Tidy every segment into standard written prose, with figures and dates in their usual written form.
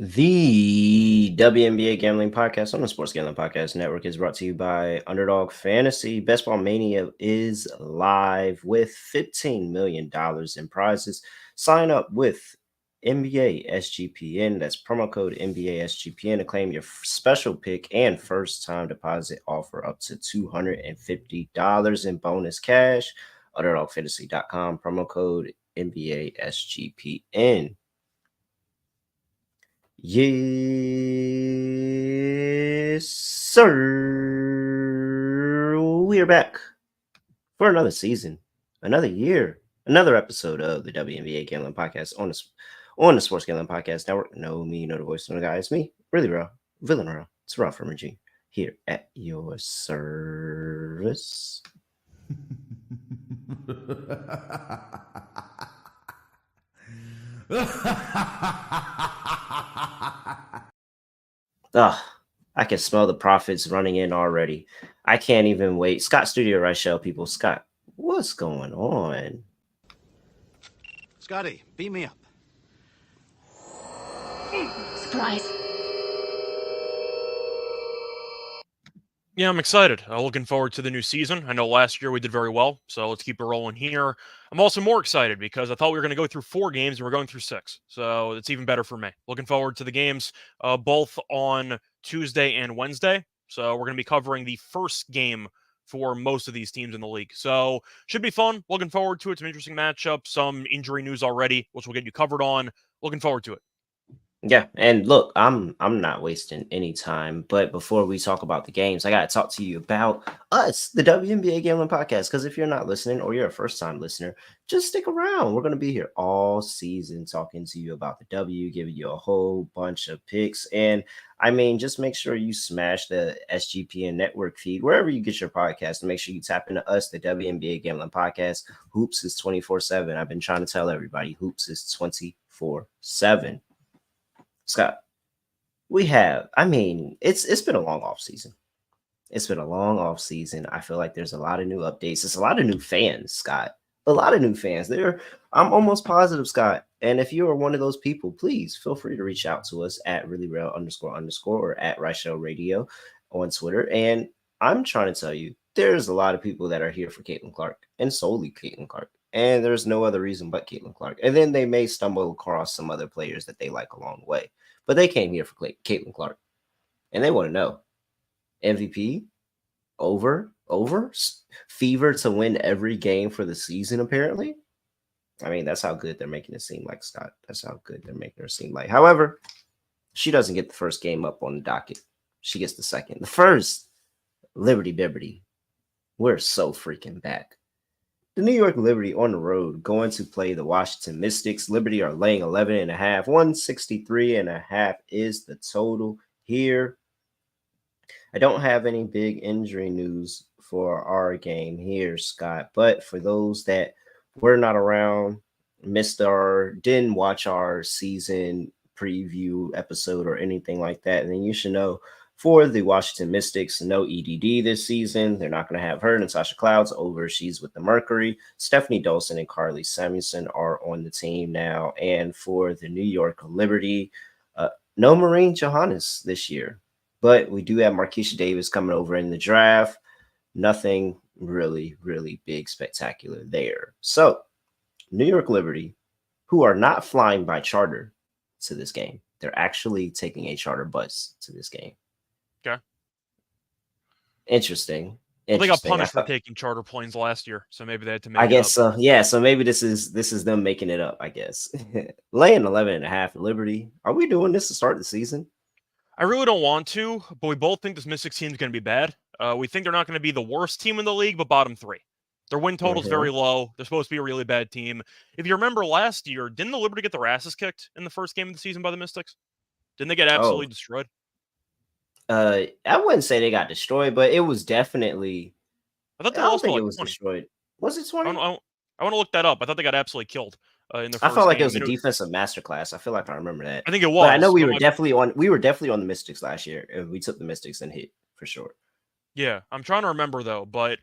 The WNBA Gambling Podcast on the Sports Gambling Podcast Network is brought to you by Underdog Fantasy. Best Ball Mania is live with $15 million in prizes. Sign up with NBA SGPN. That's promo code NBA SGPN to claim your special pick and first time deposit offer up to $250 in bonus cash. UnderdogFantasy.com, promo code NBA SGPN. Yes, sir. We are back for another season, another year, another episode of the WNBA Gambling Podcast on the Sports Gambling Podcast Network. Know me, know the voice of the guy. It's me, really raw, villain raw. It's Terrell Furman Jr. here at your service. I can smell the profits running in already. I can't even wait. Scott Studio Reichel, people. Scott, what's going on? Scotty, beat me up. Surprise. Yeah, I'm excited. Looking forward to the new season. I know last year we did very well, so let's keep it rolling here. I'm also more excited because I thought we were going to go through 4 games and we're going through 6. So it's even better for me. Looking forward to the games both on Tuesday and Wednesday. So we're going to be covering the first game for most of these teams in the league. So should be fun. Looking forward to it. Some interesting matchups, some injury news already, which we'll get you covered on. Looking forward to it. Yeah, and look, I'm not wasting any time. But before we talk about the games, I gotta talk to you about us, the WNBA Gambling Podcast. Because if you're not listening or you're a first-time listener, just stick around. We're gonna be here all season talking to you about the W, giving you a whole bunch of picks. And I mean, just make sure you smash the SGPN network feed wherever you get your podcast, and make sure you tap into us, the WNBA Gambling Podcast. Hoops is 24/7. I've been trying to tell everybody, Hoops is 24/7. Scott, it's been a long off season. It's been a long off season. I feel like there's a lot of new updates. There's a lot of new fans, Scott. A lot of new fans. I'm almost positive, Scott. And if you are one of those people, please feel free to reach out to us at reallyreal__ or at Reichel Radio on Twitter. And I'm trying to tell you, there's a lot of people that are here for Caitlin Clark and solely Caitlin Clark. And there's no other reason but Caitlin Clark. And then they may stumble across some other players that they like along the way. But they came here for Caitlin Clark. And they want to know, MVP, over, fever to win every game for the season, apparently. I mean, that's how good they're making it seem like, Scott. That's how good they're making her seem like. However, she doesn't get the first game up on the docket. She gets the second. The first, Liberty Biberty. We're so freaking back. The New York Liberty on the road going to play the Washington Mystics. Liberty are laying 11.5. 163.5 is the total here. I don't have any big injury news for our game here, Scott. But for those that were not around, didn't watch our season preview episode or anything like that, then you should know, for the Washington Mystics, no EDD this season. They're not going to have her. Natasha Cloud's over. She's with the Mercury. Stephanie Dolson and Carly Samuelson are on the team now. And for the New York Liberty, no Maureen Johannes this year. But we do have Marquisha Davis coming over in the draft. Nothing really, really big, spectacular there. So, New York Liberty, who are not flying by charter to this game. They're actually taking a charter bus to this game. Okay. Interesting. Well, they got punished for taking charter planes last year, so maybe they had to make it up. I guess so. Yeah, so maybe this is them making it up, I guess. Laying 11.5 Liberty. Are we doing this to start the season? I really don't want to, but we both think this Mystics team is going to be bad. We think they're not going to be the worst team in the league, but bottom 3. Their win total is very low. They're supposed to be a really bad team. If you remember last year, didn't the Liberty get their asses kicked in the first game of the season by the Mystics? Didn't they get absolutely destroyed? I wouldn't say they got destroyed, but it was definitely. I thought they don't think like it was 20. Destroyed. Was it 20? I want to look that up. I thought they got absolutely killed in the first I felt like game. It was a defensive masterclass. I feel like I remember that. I think it was. But I know we were definitely on the Mystics last year, and we took the Mystics and hit for sure. Yeah, I'm trying to remember though, but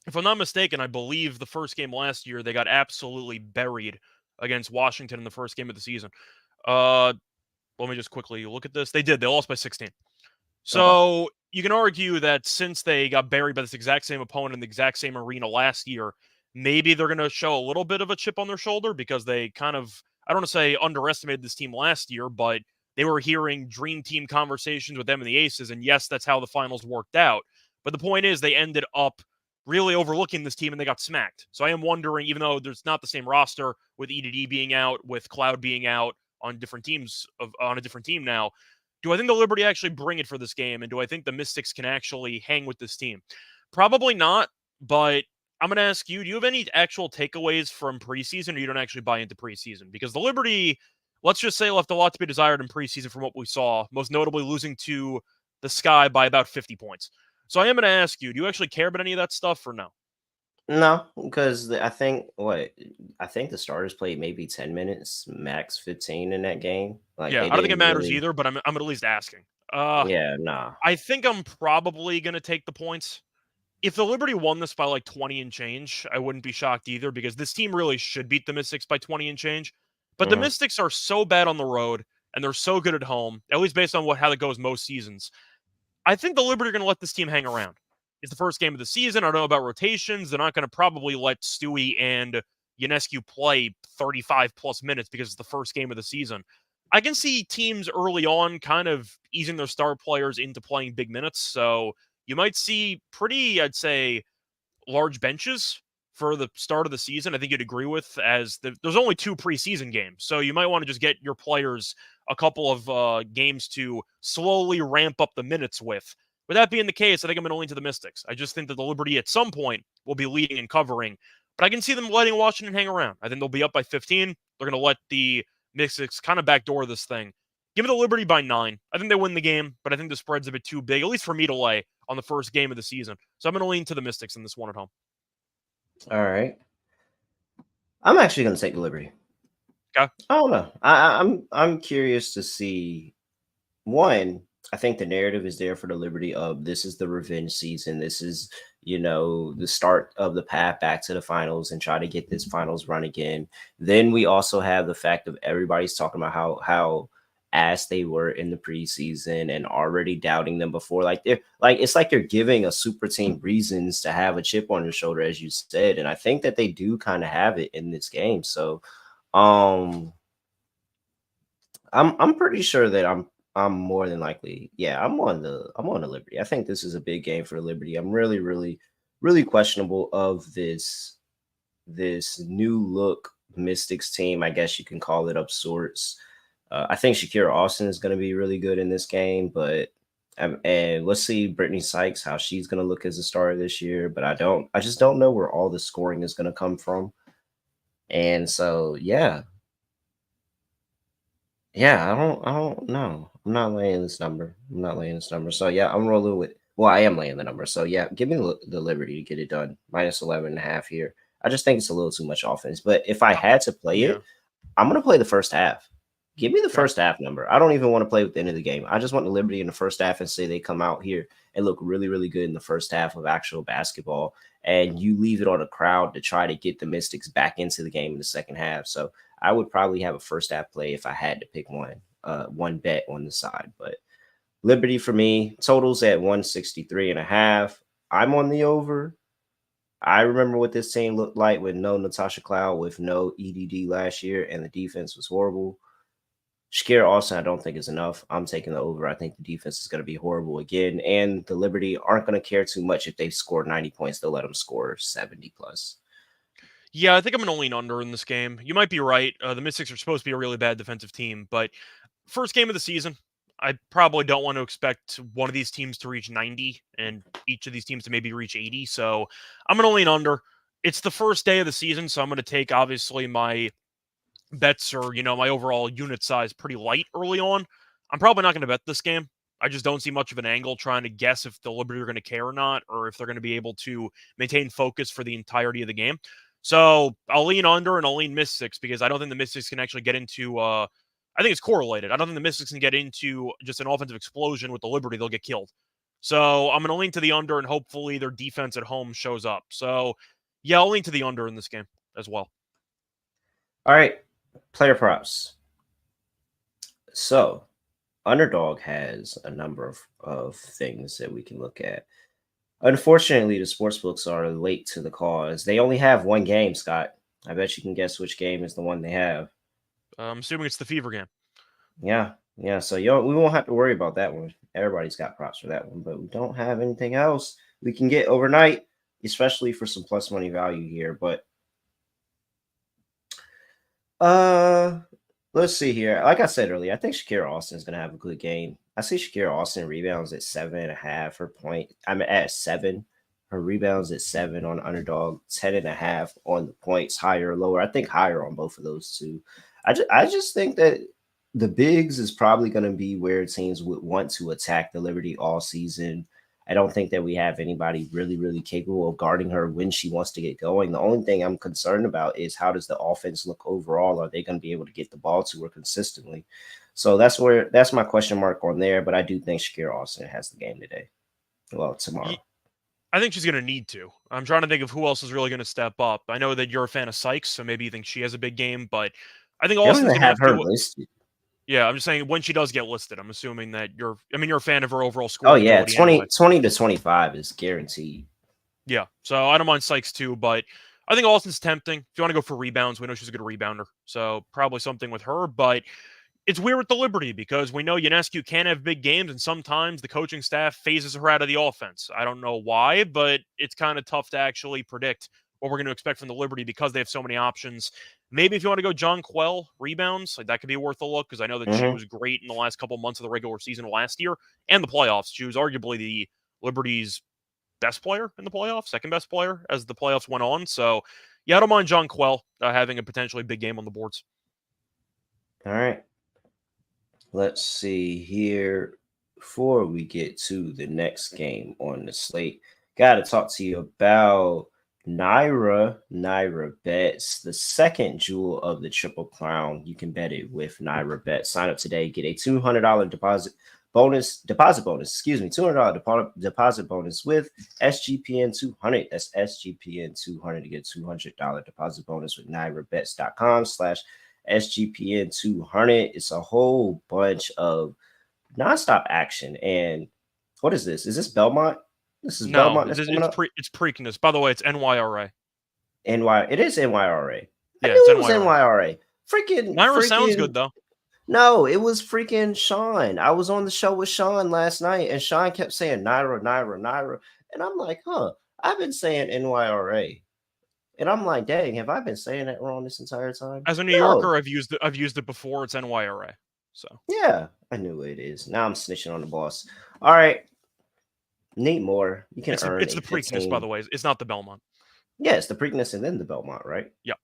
if I'm not mistaken, I believe the first game last year they got absolutely buried against Washington in the first game of the season. Let me just quickly look at this. They did. They lost by 16. Okay. So you can argue that since they got buried by this exact same opponent in the exact same arena last year, maybe they're going to show a little bit of a chip on their shoulder because they kind of, I don't want to say underestimated this team last year, but they were hearing dream team conversations with them and the Aces. And yes, that's how the finals worked out. But the point is, they ended up really overlooking this team and they got smacked. So I am wondering, even though there's not the same roster with EDD being out, with Cloud being out on different teams on a different team now, do I think the Liberty actually bring it for this game? And do I think the Mystics can actually hang with this team? Probably not, but I'm going to ask you, do you have any actual takeaways from preseason, or you don't actually buy into preseason? Because the Liberty, let's just say, left a lot to be desired in preseason from what we saw, most notably losing to the Sky by about 50 points. So I am going to ask you, do you actually care about any of that stuff or no? No, because I think the starters played maybe 10 minutes, max 15 in that game. Like Yeah, they I don't think it didn't matters really. either, but I'm at least asking. Yeah, nah. I think I'm probably going to take the points. If the Liberty won this by like 20 and change, I wouldn't be shocked either because this team really should beat the Mystics by 20 and change. But the Mhm. Mystics are so bad on the road and they're so good at home, at least based on how it goes most seasons. I think the Liberty are going to let this team hang around. It's the first game of the season. I don't know about rotations. They're not going to probably let Stewie and Ionescu play 35 plus minutes because it's the first game of the season. I can see teams early on kind of easing their star players into playing big minutes. So you might see pretty, I'd say, large benches for the start of the season. I think you'd agree with, as there's only 2 preseason games, so you might want to just get your players a couple of games to slowly ramp up the minutes with. With that being the case, I think I'm going to lean to the Mystics. I just think that the Liberty at some point will be leading and covering, but I can see them letting Washington hang around. I think they'll be up by 15. They're going to let the Mystics kind of backdoor this thing. Give me the Liberty by 9. I think they win the game, but I think the spread's a bit too big, at least for me to lay on the first game of the season. So I'm going to lean to the Mystics in this one at home. All right. I'm actually gonna take the Liberty. Okay. I don't know. I'm curious to see. One, I think the narrative is there for the Liberty of this is the revenge season. This is, the start of the path back to the finals and try to get this finals run again. Then we also have the fact of everybody's talking about how ass they were in the preseason and already doubting them before. Like they're like it's like you're giving a super team reasons to have a chip on your shoulder, as you said. And I think that they do kind of have it in this game. So um I'm pretty sure that I'm more than likely. Yeah, I'm on the Liberty. I think this is a big game for the Liberty. I'm really, really, really questionable of this new look Mystics team. I guess you can call it of sorts. I think Shakira Austin is going to be really good in this game, but and let's see Brittany Sykes how she's going to look as a starter this year. But I just don't know where all the scoring is going to come from. And so, yeah, I don't know. I'm not laying this number. I'm not laying this number. So yeah, I'm rolling with. Well, I am laying the number. So yeah, give me the Liberty to get it done. Minus 11 and a half here. I just think it's a little too much offense. But if I had to play Yeah. it, I'm gonna play the first half. Give me the Okay. first half number. I don't even want to play with the end of the game. I just want the Liberty in the first half and say they come out here and look really, really good in the first half of actual basketball. And you leave it on a crowd to try to get the Mystics back into the game in the second half. So I would probably have a first half play if I had to pick one bet on the side. But Liberty for me, totals at 163 and a half. I'm on the over. I remember what this team looked like with no Natasha Cloud, with no EDD last year, and the defense was horrible. Shakira Austin, I don't think is enough. I'm taking the over. I think the defense is going to be horrible again, and the Liberty aren't going to care too much if they score 90 points. They'll let them score 70 plus. Yeah, I think I'm going to lean under in this game. You might be right. The Mystics are supposed to be a really bad defensive team, but first game of the season, I probably don't want to expect one of these teams to reach 90 and each of these teams to maybe reach 80. So I'm going to lean under. It's the first day of the season, so I'm going to take obviously my bets or my overall unit size pretty light early on. I'm probably not going to bet this game. I just don't see much of an angle trying to guess if the Liberty are going to care or not, or if they're going to be able to maintain focus for the entirety of the game. So I'll lean under and I'll lean Mystics because I don't think the Mystics can actually get into. I think it's correlated. I don't think the Mystics can get into just an offensive explosion with the Liberty. They'll get killed. So I'm going to lean to the under and hopefully their defense at home shows up. So yeah, I'll lean to the under in this game as well. All right, player props. So Underdog has a number of things that we can look at. Unfortunately, the sportsbooks are late to the cause. They only have one game, Scott. I bet you can guess which game is the one they have. I'm assuming it's the Fever game. Yeah. So we won't have to worry about that one. Everybody's got props for that one, but we don't have anything else we can get overnight, especially for some plus money value here. But let's see here. Like I said earlier, I think Shakira Austin is gonna have a good game. I see Shakira Austin rebounds at 7.5. Her point, I'm at 7. Her rebounds at 7 on underdog, 10.5 on the points, higher or lower. I think higher on both of those two. I just think that the bigs is probably going to be where teams would want to attack the Liberty all season. I don't think that we have anybody really, really capable of guarding her when she wants to get going. The only thing I'm concerned about is how does the offense look overall? Are they going to be able to get the ball to her consistently? So that's my question mark on there. But I do think Shakira Austin has the game today. Well, tomorrow. I think she's going to need to. I'm trying to think of who else is really going to step up. I know that you're a fan of Sykes, so maybe you think she has a big game, but I think Austin's going to have her to. listed. Yeah, I'm just saying when she does get listed, I'm assuming that you're a fan of her overall Oh scoring yeah, ability 20 anyway. 20 to 25 is guaranteed. Yeah, so I don't mind Sykes too, but I think Austin's tempting. If you want to go for rebounds, we know she's a good rebounder, so probably something with her. But it's weird with the Liberty because we know Ionescu can have big games, and sometimes the coaching staff phases her out of the offense. I don't know why, but it's kind of tough to actually predict what we're going to expect from the Liberty because they have so many options. Maybe if you want to go John Quell rebounds, like that could be worth a look because I know that she was great in the last couple months of the regular season last year and the playoffs. She was arguably the Liberty's best player in the playoffs, second best player as the playoffs went on. So, yeah, I don't mind John Quell having a potentially big game on the boards. All right. Let's see here. Before we get to the next game on the slate, got to talk to you about Naira Bets, the second jewel of the Triple Crown. You can bet it with Naira Bet. Sign up today, get a $200 deposit bonus. $200 deposit bonus with SGPN 200. That's SGPN 200 to get $200 deposit bonus with NairaBets.com/SGPN 200. It's a whole bunch of nonstop action. And what is this? Is this Belmont? This is No, Belmont. it's Preakness. By the way, it's NYRA. It is NYRA. Yeah, I knew it was NYRA. NYRA. Naira sounds good though. No, it was freaking Sean. I was on the show with Sean last night, and Sean kept saying Naira. And I'm like, I've been saying NYRA. And I'm like, dang, have I been saying that wrong this entire time? As a New Yorker, I've used it before. It's NYRA. So yeah, I knew it is. Now I'm snitching on the boss. All right. Need more. You can earn it's the Preakness, by the way. It's not the Belmont. Yeah, it's the Preakness and then the Belmont, right? Yeah.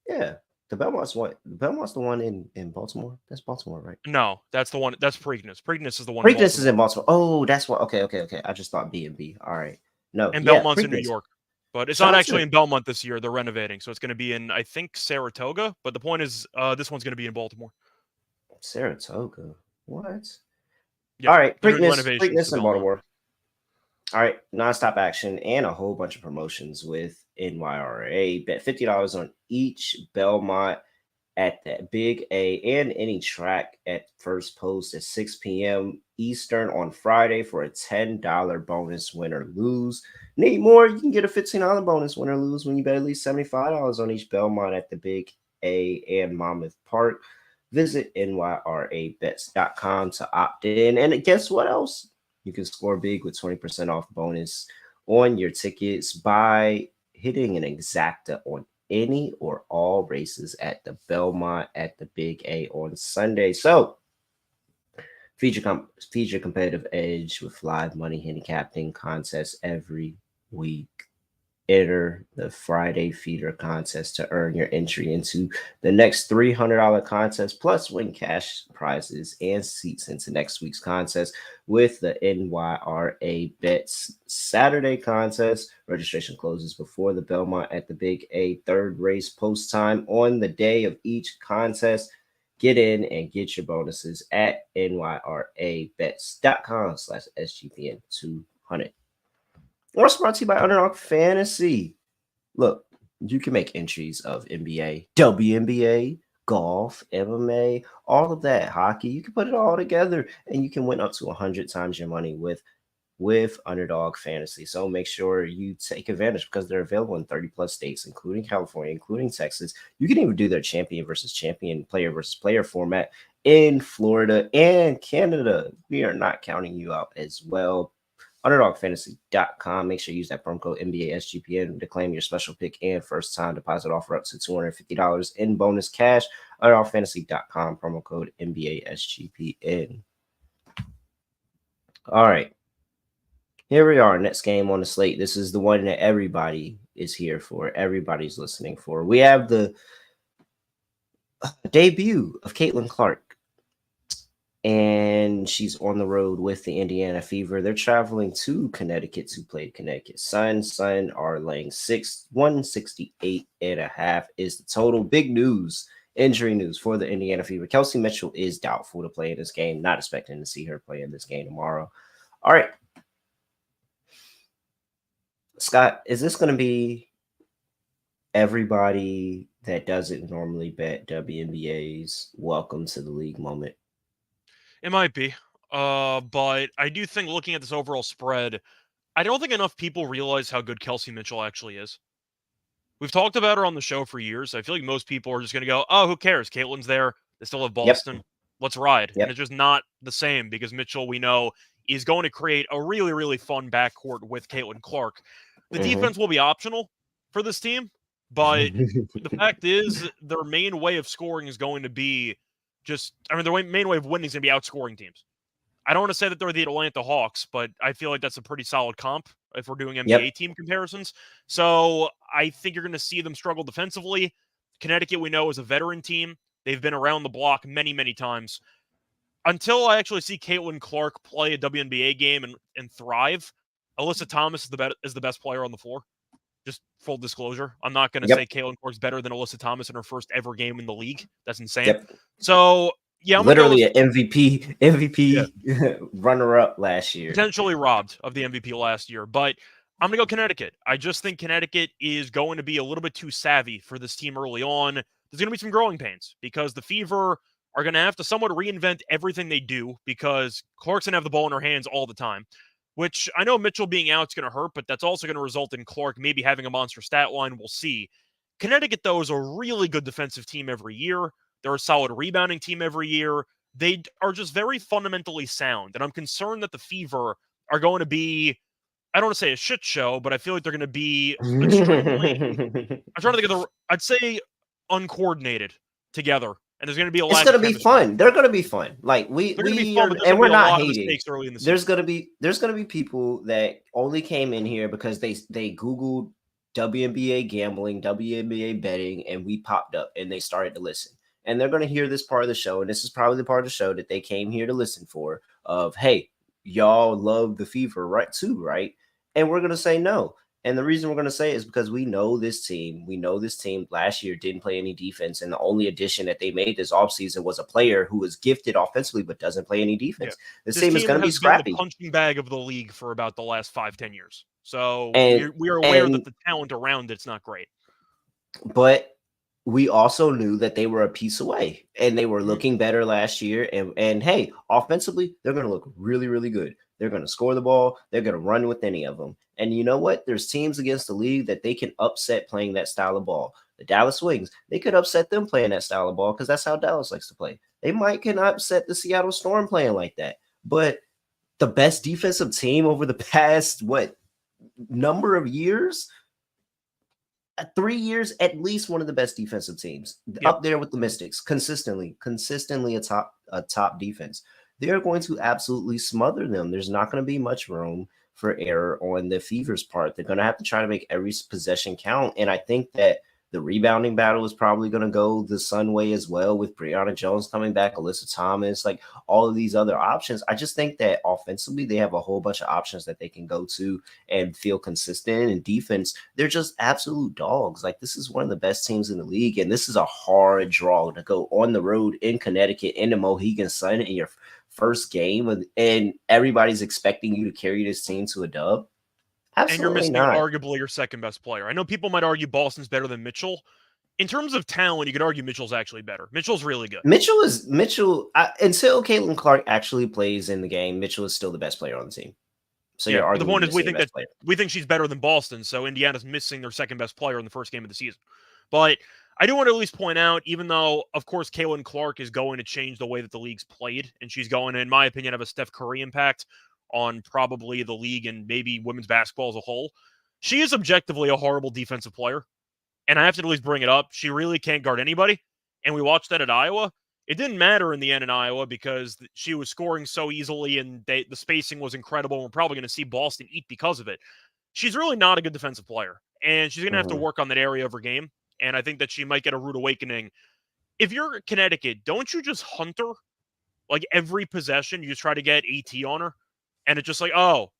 Yeah. The Belmont's what? The Belmont's the one in Baltimore. That's Baltimore, right? No, that's the one. That's Preakness. Preakness is the one. Preakness is in Baltimore. Oh, that's what. Okay. I just thought B&B. All right. No. And yeah, Belmont's Preakness. in New York. But it's not actually in Belmont this year. They're renovating. So it's going to be in, I think, Saratoga. But the point is, this one's going to be in Baltimore. Saratoga? What? Yeah, all right. Preakness in Baltimore. All right. Nonstop action and a whole bunch of promotions with NYRA. Bet $50 on each Belmont at that Big A and any track at first post at 6 p.m. Eastern on Friday for a $10 bonus win or lose. Need more? You can get a $15 bonus win or lose when you bet at least $75 on each Belmont at the Big A and Monmouth Park. Visit nyrabets.com to opt in. And guess what else? You can score big with 20% off bonus on your tickets by hitting an exacta on any or all races at the Belmont at the Big A on Sunday. So feature competitive edge with live money handicapping contests every week. Enter the Friday feeder contest to earn your entry into the next $300 contest, plus win cash prizes and seats into next week's contest with the NYRA Bets Saturday contest. Registration closes before the Belmont at the Big A third race post time on the day of each contest. Get in and get your bonuses at nyrabets.com/SGPN200. What's brought to you by Underdog Fantasy. Look, you can make entries of NBA, WNBA, golf, MMA, all of that, hockey. You can put it all together and you can win up to 100 times your money with Underdog Fantasy. So make sure you take advantage because they're available in 30 plus states, including California, including Texas. You can even do their champion versus champion, player versus player format in Florida and Canada. We are not counting you out as well. UnderdogFantasy.com. Make sure you use that promo code NBA SGPN to claim your special pick and first time deposit offer up to $250 in bonus cash. UnderdogFantasy.com, promo code NBA SGPN. All right. Here we are, next game on the slate. This is the one that everybody is here for. Everybody's listening for. We have the debut of Caitlin Clark, and she's on the road with the Indiana Fever. They're traveling to Connecticut to play Connecticut Sun. Sun are laying 168.5 is the total. Big news, injury news for the Indiana Fever. Kelsey Mitchell is doubtful to play in this game. Not expecting to see her play in this game tomorrow. All right. Scott, is this going to be everybody that doesn't normally bet WNBA's welcome to the league moment? It might be. But I do think looking at this overall spread, I don't think enough people realize how good Kelsey Mitchell actually is. We've talked about her on the show for years. I feel like most people are just going to go, oh, who cares? Caitlin's there. They still have Boston. Yep. Let's ride. Yep. And it's just not the same because Mitchell, we know, is going to create a really, really fun backcourt with Caitlin Clark. The defense will be optional for this team, but the fact is their main way of scoring is going to be their main way of winning is going to be outscoring teams. I don't want to say that they're the Atlanta Hawks, but I feel like that's a pretty solid comp if we're doing NBA team comparisons. So I think you're going to see them struggle defensively. Connecticut, we know, is a veteran team. They've been around the block many, many times. Until I actually see Caitlin Clark play a WNBA game and thrive, Alyssa Thomas is the best player on the floor. Just full disclosure. I'm not going to say Caitlin Clark's better than Alyssa Thomas in her first ever game in the league. That's insane. So, yeah. I'm literally an MVP runner-up last year. Potentially robbed of the MVP last year. But I'm going to go Connecticut. I just think Connecticut is going to be a little bit too savvy for this team early on. There's going to be some growing pains because the Fever are going to have to somewhat reinvent everything they do because Clark's going to have the ball in her hands all the time. Which I know Mitchell being out is going to hurt, but that's also going to result in Clark maybe having a monster stat line. We'll see. Connecticut, though, is a really good defensive team every year. They're a solid rebounding team every year. They are just very fundamentally sound. And I'm concerned that the Fever are going to be, I don't want to say a shit show, but I feel like they're going to be extremely, I'm trying to think of I'd say uncoordinated together. And there's going to be a lot. It's going to be fun. They're going to be fun. Like we're not hating. There's going to be people that only came in here because they Googled WNBA gambling, WNBA betting, and we popped up and they started to listen. And they're going to hear this part of the show, and this is probably the part of the show that they came here to listen for. Of hey, y'all love the Fever, right? Too, right? And we're going to say no. And the reason we're going to say it is because we know this team. We know this team last year didn't play any defense. And the only addition that they made this offseason was a player who was gifted offensively but doesn't play any defense. Yeah. This team is going to be scrappy. The punching bag of the league for about the last 5-10 years. So we are aware that the talent around it's not great. But we also knew that they were a piece away. And they were looking better last year. And hey, offensively, they're going to look really, really good. They're going to score the ball. They're going to run with any of them. And you know what? There's teams against the league that they can upset playing that style of ball. The Dallas Wings, they could upset them playing that style of ball because that's how Dallas likes to play. They can upset the Seattle Storm playing like that. But the best defensive team over the past, number of years? 3 years, at least one of the best defensive teams. Yep. Up there with the Mystics, consistently a top defense. They're going to absolutely smother them. There's not going to be much room for error on the Fever's part. They're going to have to try to make every possession count. And I think that the rebounding battle is probably going to go the Sun way as well with Brianna Jones coming back, Alyssa Thomas, like all of these other options. I just think that offensively, they have a whole bunch of options that they can go to and feel consistent. And defense, they're just absolute dogs. Like this is one of the best teams in the league. And this is a hard draw to go on the road in Connecticut in the Mohegan Sun in your first game. And everybody's expecting you to carry this team to a dub. Absolutely and you're missing not. Arguably your second best player. I know people might argue Boston's better than Mitchell. In terms of talent, you could argue Mitchell's actually better. Mitchell's really good. Mitchell until Caitlin Clark actually plays in the game. Mitchell is still the best player on the team. So Yeah, you're but the arguably point is missing the best player. we think she's better than Boston, so Indiana's missing their second best player in the first game of the season. But I do want to at least point out, even though, of course, Caitlin Clark is going to change the way that the league's played, and she's going to, in my opinion, have a Steph Curry impact on probably the league and maybe women's basketball as a whole. She is objectively a horrible defensive player, and I have to at least bring it up. She really can't guard anybody, and we watched that at Iowa. It didn't matter in the end in Iowa because she was scoring so easily and the spacing was incredible. And we're probably going to see Boston eat because of it. She's really not a good defensive player, and she's going to have to work on that area of her game. And I think that she might get a rude awakening. If you're Connecticut, don't you just hunt her? Like every possession, you just try to get AT on her. And it's just like, oh,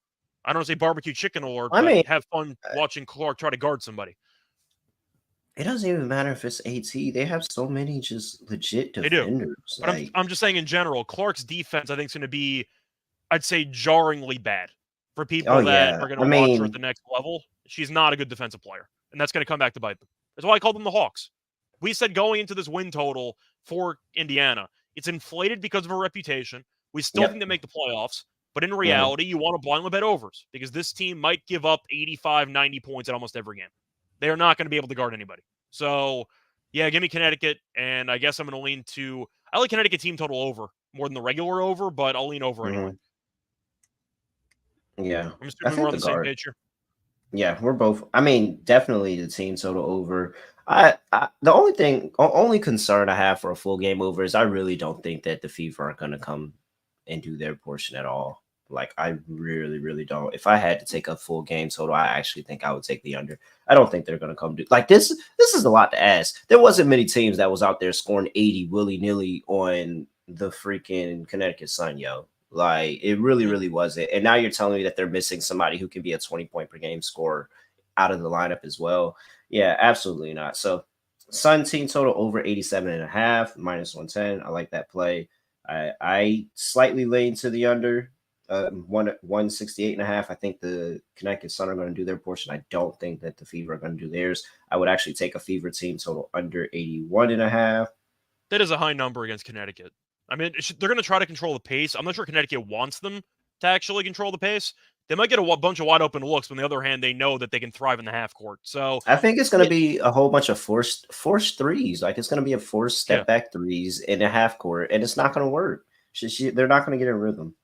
I don't want to say barbecue chicken alert, but have fun watching Clark try to guard somebody. It doesn't even matter if it's AT. They have so many just legit defenders. But like, I'm just saying in general, Clark's defense, I think, is going to be, I'd say, jarringly bad for people that are going to watch her at the next level. She's not a good defensive player, and that's going to come back to bite them. That's why I called them the Hawks. We said going into this win total for Indiana, it's inflated because of her reputation. We still think they make the playoffs, but in reality, you want to blindly bet overs because this team might give up 85, 90 points in almost every game. They are not going to be able to guard anybody. So, yeah, give me Connecticut, and I guess I'm going to lean to – I like Connecticut team total over more than the regular over, but I'll lean over anyway. Yeah. I'm assuming we're on the same page here. Yeah, we're both – I mean, definitely the team total over. The only concern I have for a full game over is I really don't think that the Fever are going to come and do their portion at all. Like, I really, really don't. If I had to take a full game total, I actually think I would take the under. I don't think they're going to come do like this. This is a lot to ask. There wasn't many teams that was out there scoring 80 willy-nilly on the freaking Connecticut Sun, yo. Like, it really, really wasn't. And now you're telling me that they're missing somebody who can be a 20-point per game scorer out of the lineup as well. Yeah, absolutely not. So, Sun team total over 87.5, minus 110. I like that play. I slightly lean to the under. 168.5. I think the Connecticut Sun are going to do their portion. I don't think that the Fever are going to do theirs. I would actually take a Fever team total under 81.5. That is a high number against Connecticut. I mean, they're going to try to control the pace. I'm not sure Connecticut wants them to actually control the pace. They might get a bunch of wide open looks, but on the other hand, they know that they can thrive in the half court. So I think it's going to be a whole bunch of forced threes. Like, it's going to be a forced step back threes in the half court, and it's not going to work. They're not going to get in rhythm.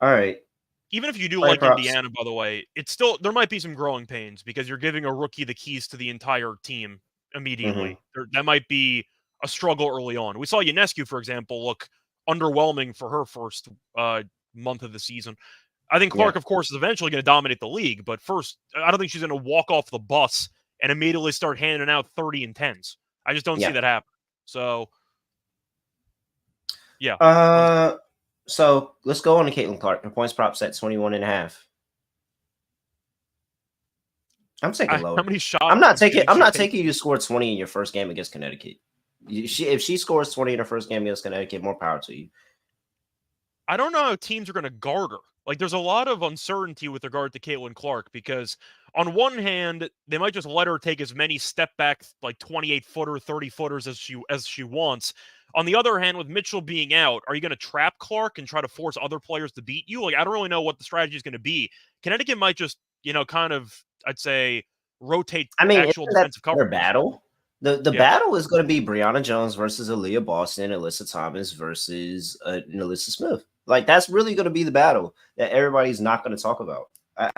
All right. Even if you do like Indiana, by the way, it's still there might be some growing pains because you're giving a rookie the keys to the entire team immediately. That might be a struggle early on. We saw Ionescu, for example, look underwhelming for her first month of the season. I think Clark, of course, is eventually going to dominate the league, but first, I don't think she's going to walk off the bus and immediately start handing out 30 and 10s. I just don't see that happen. So, yeah. So let's go on to Caitlin Clark. Her points prop set 21.5. I'm taking lower. How many shots? I'm not taking you to score 20 in your first game against Connecticut. If she scores 20 in her first game against Connecticut, more power to you. I don't know how teams are going to guard her. Like, there's a lot of uncertainty with regard to Caitlin Clark because on one hand, they might just let her take as many step back, like 28-footer, 30-footers as she wants. On the other hand, with Mitchell being out, are you going to trap Clark and try to force other players to beat you? Like, I don't really know what the strategy is going to be. Connecticut might just, kind of, I'd say, rotate actual defensive coverage. Their battle. The battle is going to be Brianna Jones versus Aaliyah Boston, Alyssa Thomas versus Alyssa Smith. Like, that's really going to be the battle that everybody's not going to talk about.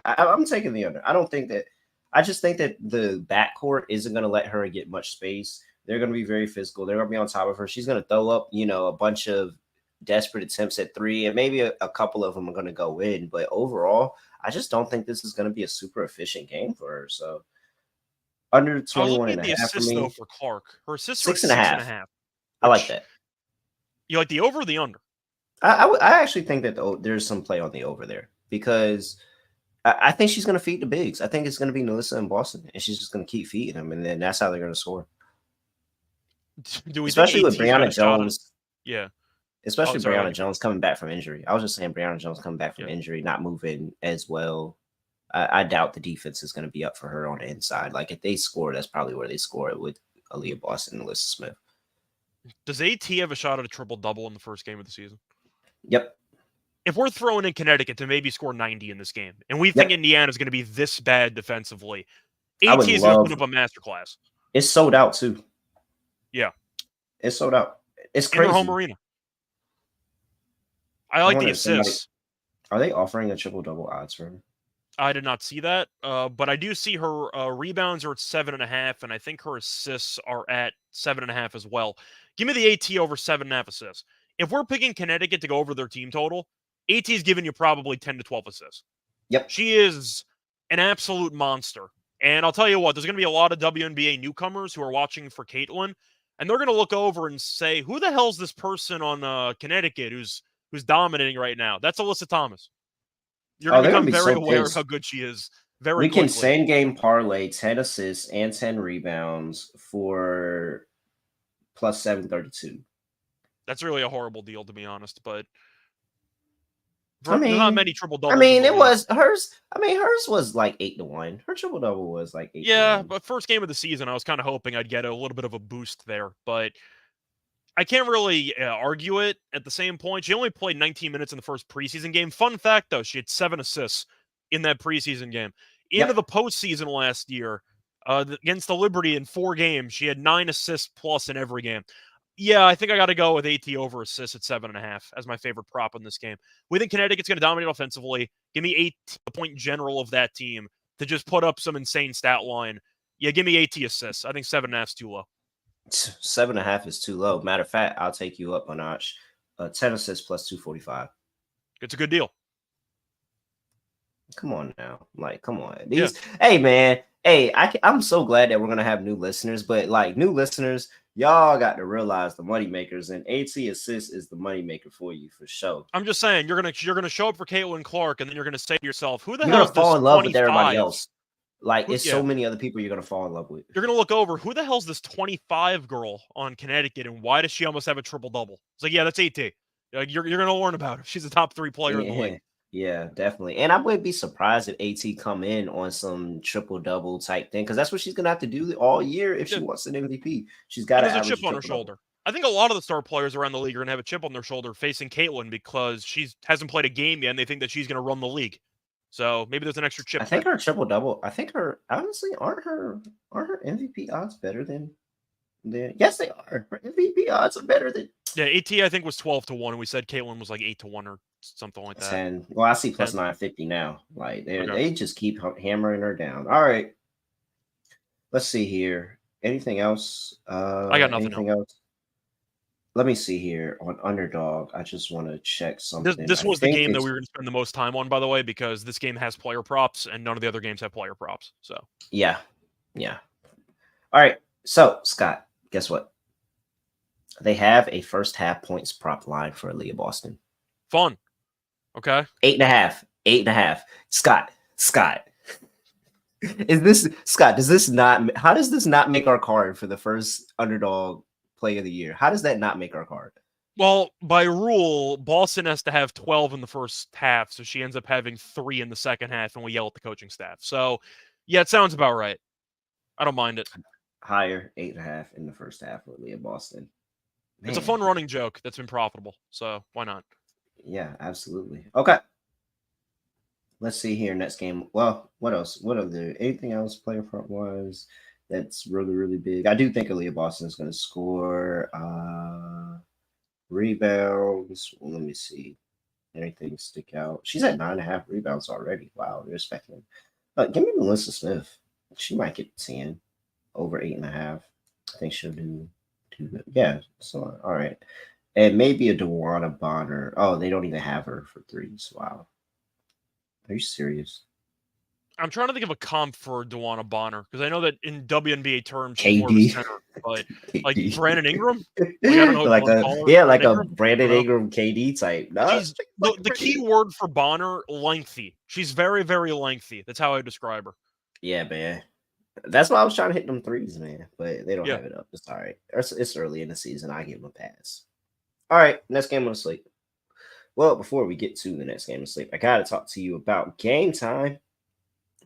I'm taking the under. I just think that the backcourt isn't going to let her get much space. They're going to be very physical. They're going to be on top of her. She's going to throw up, a bunch of desperate attempts at three, and maybe a couple of them are going to go in. But overall, I just don't think this is going to be a super efficient game for her. So under 21.5 for me. Though, for Clark, her assists 6.5. I like that. You like the over or the under? I actually think that there's some play on the over there because I think she's going to feed the bigs. I think it's going to be Melissa and Boston, and she's just going to keep feeding them, and then that's how they're going to score. Especially with Brianna Jones. Yeah. Especially Brianna Jones coming back from injury. I was just saying Brianna Jones coming back from injury, not moving as well. I doubt the defense is going to be up for her on the inside. Like if they score, that's probably where they score it with Aaliyah Boston and Alyssa Smith. Does AT have a shot at a triple-double in the first game of the season? Yep. If we're throwing in Connecticut to maybe score 90 in this game, and we think Yep. Indiana's going to be this bad defensively, I would AT is going to love. put up a masterclass. It's sold out too. Yeah. It's sold out. It's In her crazy. home arena. I like the wonder if somebody- assists. Are they offering a triple-double odds for her? I did not see that, but I do see her rebounds are at 7.5, and I think her assists are at 7.5 as well. Give me the AT over 7.5 assists. If we're picking Connecticut to go over their team total, AT is giving you probably 10 to 12 assists. Yep. She is an absolute monster. And I'll tell you what, there's going to be a lot of WNBA newcomers who are watching for Caitlin, and they're going to look over and say, who the hell's this person on Connecticut who's dominating right now? That's Alyssa Thomas. You're going to become very aware of how good she is very quickly. We can same game parlay 10 assists and 10 rebounds for plus 732. That's really a horrible deal, to be honest, but I mean, there's not many triple doubles. I mean, it was hers. I mean, hers was like 8-1. Her triple double was like 8. Yeah, but first game of the season, I was kind of hoping I'd get a little bit of a boost there, but I can't really argue it. At the same point, she only played 19 minutes in the first preseason game. Fun fact, though, she had 7 assists in that preseason game. Into the postseason last year, against the Liberty in 4 games, she had 9 assists plus in every game. Yeah, I think I got to go with AT over assists at 7.5 as my favorite prop in this game. We think Connecticut's going to dominate offensively. Give me 8 the point general of that team to just put up some insane stat line. Yeah, give me 80 assists. I think 7.5 is too low. 7.5 is too low. Matter of fact, I'll take you up a notch. 10 assists plus 245. It's a good deal. Come on now. Like, come on. Hey, man. Hey, I'm so glad that we're going to have new listeners, but like new listeners, y'all got to realize the money makers, and AT assist is the money maker for you for sure. I'm just saying you're gonna show up for Caitlin Clark, and then you're gonna say to yourself, "Who the hell?" You're gonna fall in love with everybody else. Like it's so many other people you're gonna fall in love with. You're gonna look over, who the hell's this 25 girl on Connecticut, and why does she almost have a triple double? It's like, yeah, that's AT. Like, you're gonna learn about her. She's a top 3 player in the league. Yeah, definitely. And I wouldn't be surprised if AT come in on some triple double type thing, because that's what she's gonna have to do all year if she wants an MVP. She's got a chip on her shoulder. I think a lot of the star players around the league are gonna have a chip on their shoulder facing Caitlin because she hasn't played a game yet, and they think that she's gonna run the league. So maybe there's an extra chip. I think her triple double. I think her honestly aren't her MVP odds better than? Yes, they are. Her MVP odds are better than. Yeah, AT I think was 12-1, and we said Caitlin was like 8-1 or something like that. 10. Well, I see plus 10. 950 now. Like they just keep hammering her down. All right. Let's see here. Anything else? I got nothing else. Let me see here on Underdog. I just want to check something. This was the game that we were going to spend the most time on, by the way, because this game has player props, and none of the other games have player props. So yeah. All right. So Scott, guess what? They have a first half points prop line for Aaliyah Boston. Fun. Okay. 8.5. 8.5. Scott. Is this Scott? Does this not? How does this not make our card for the first Underdog play of the year? How does that not make our card? Well, by rule, Boston has to have 12 in the first half, so she ends up having 3 in the second half, and we yell at the coaching staff. So, yeah, it sounds about right. I don't mind it. Higher 8.5 in the first half with Aaliyah Boston. Man. It's a fun running joke that's been profitable, so why not? Yeah, absolutely. Okay. Let's see here. Next game. Well, what else? What are there? Anything else player front wise that's really, really big? I do think Aaliyah Boston is going to score rebounds. Well, let me see. Anything stick out? She's at 9.5 rebounds already. Wow, they're expecting. Give me Melissa Smith. She might get 10 over 8.5. I think she'll do. Yeah. So all right. And maybe a DeWanna Bonner. Oh, they don't even have her for 3s. Wow. Are you serious? I'm trying to think of a comp for DeWanna Bonner because I know that in WNBA terms, she's more of a center, but like Brandon Ingram, like, I don't know like a Brandon Ingram KD type. No, the key word for Bonner, lengthy. She's very, very lengthy. That's how I describe her. Yeah, man. That's why I was trying to hit them 3s, man. But they don't have it up. It's all right. It's early in the season. I give them a pass. All right, next game on the slate. Well, before we get to the next game of sleep, I got to talk to you about Game Time.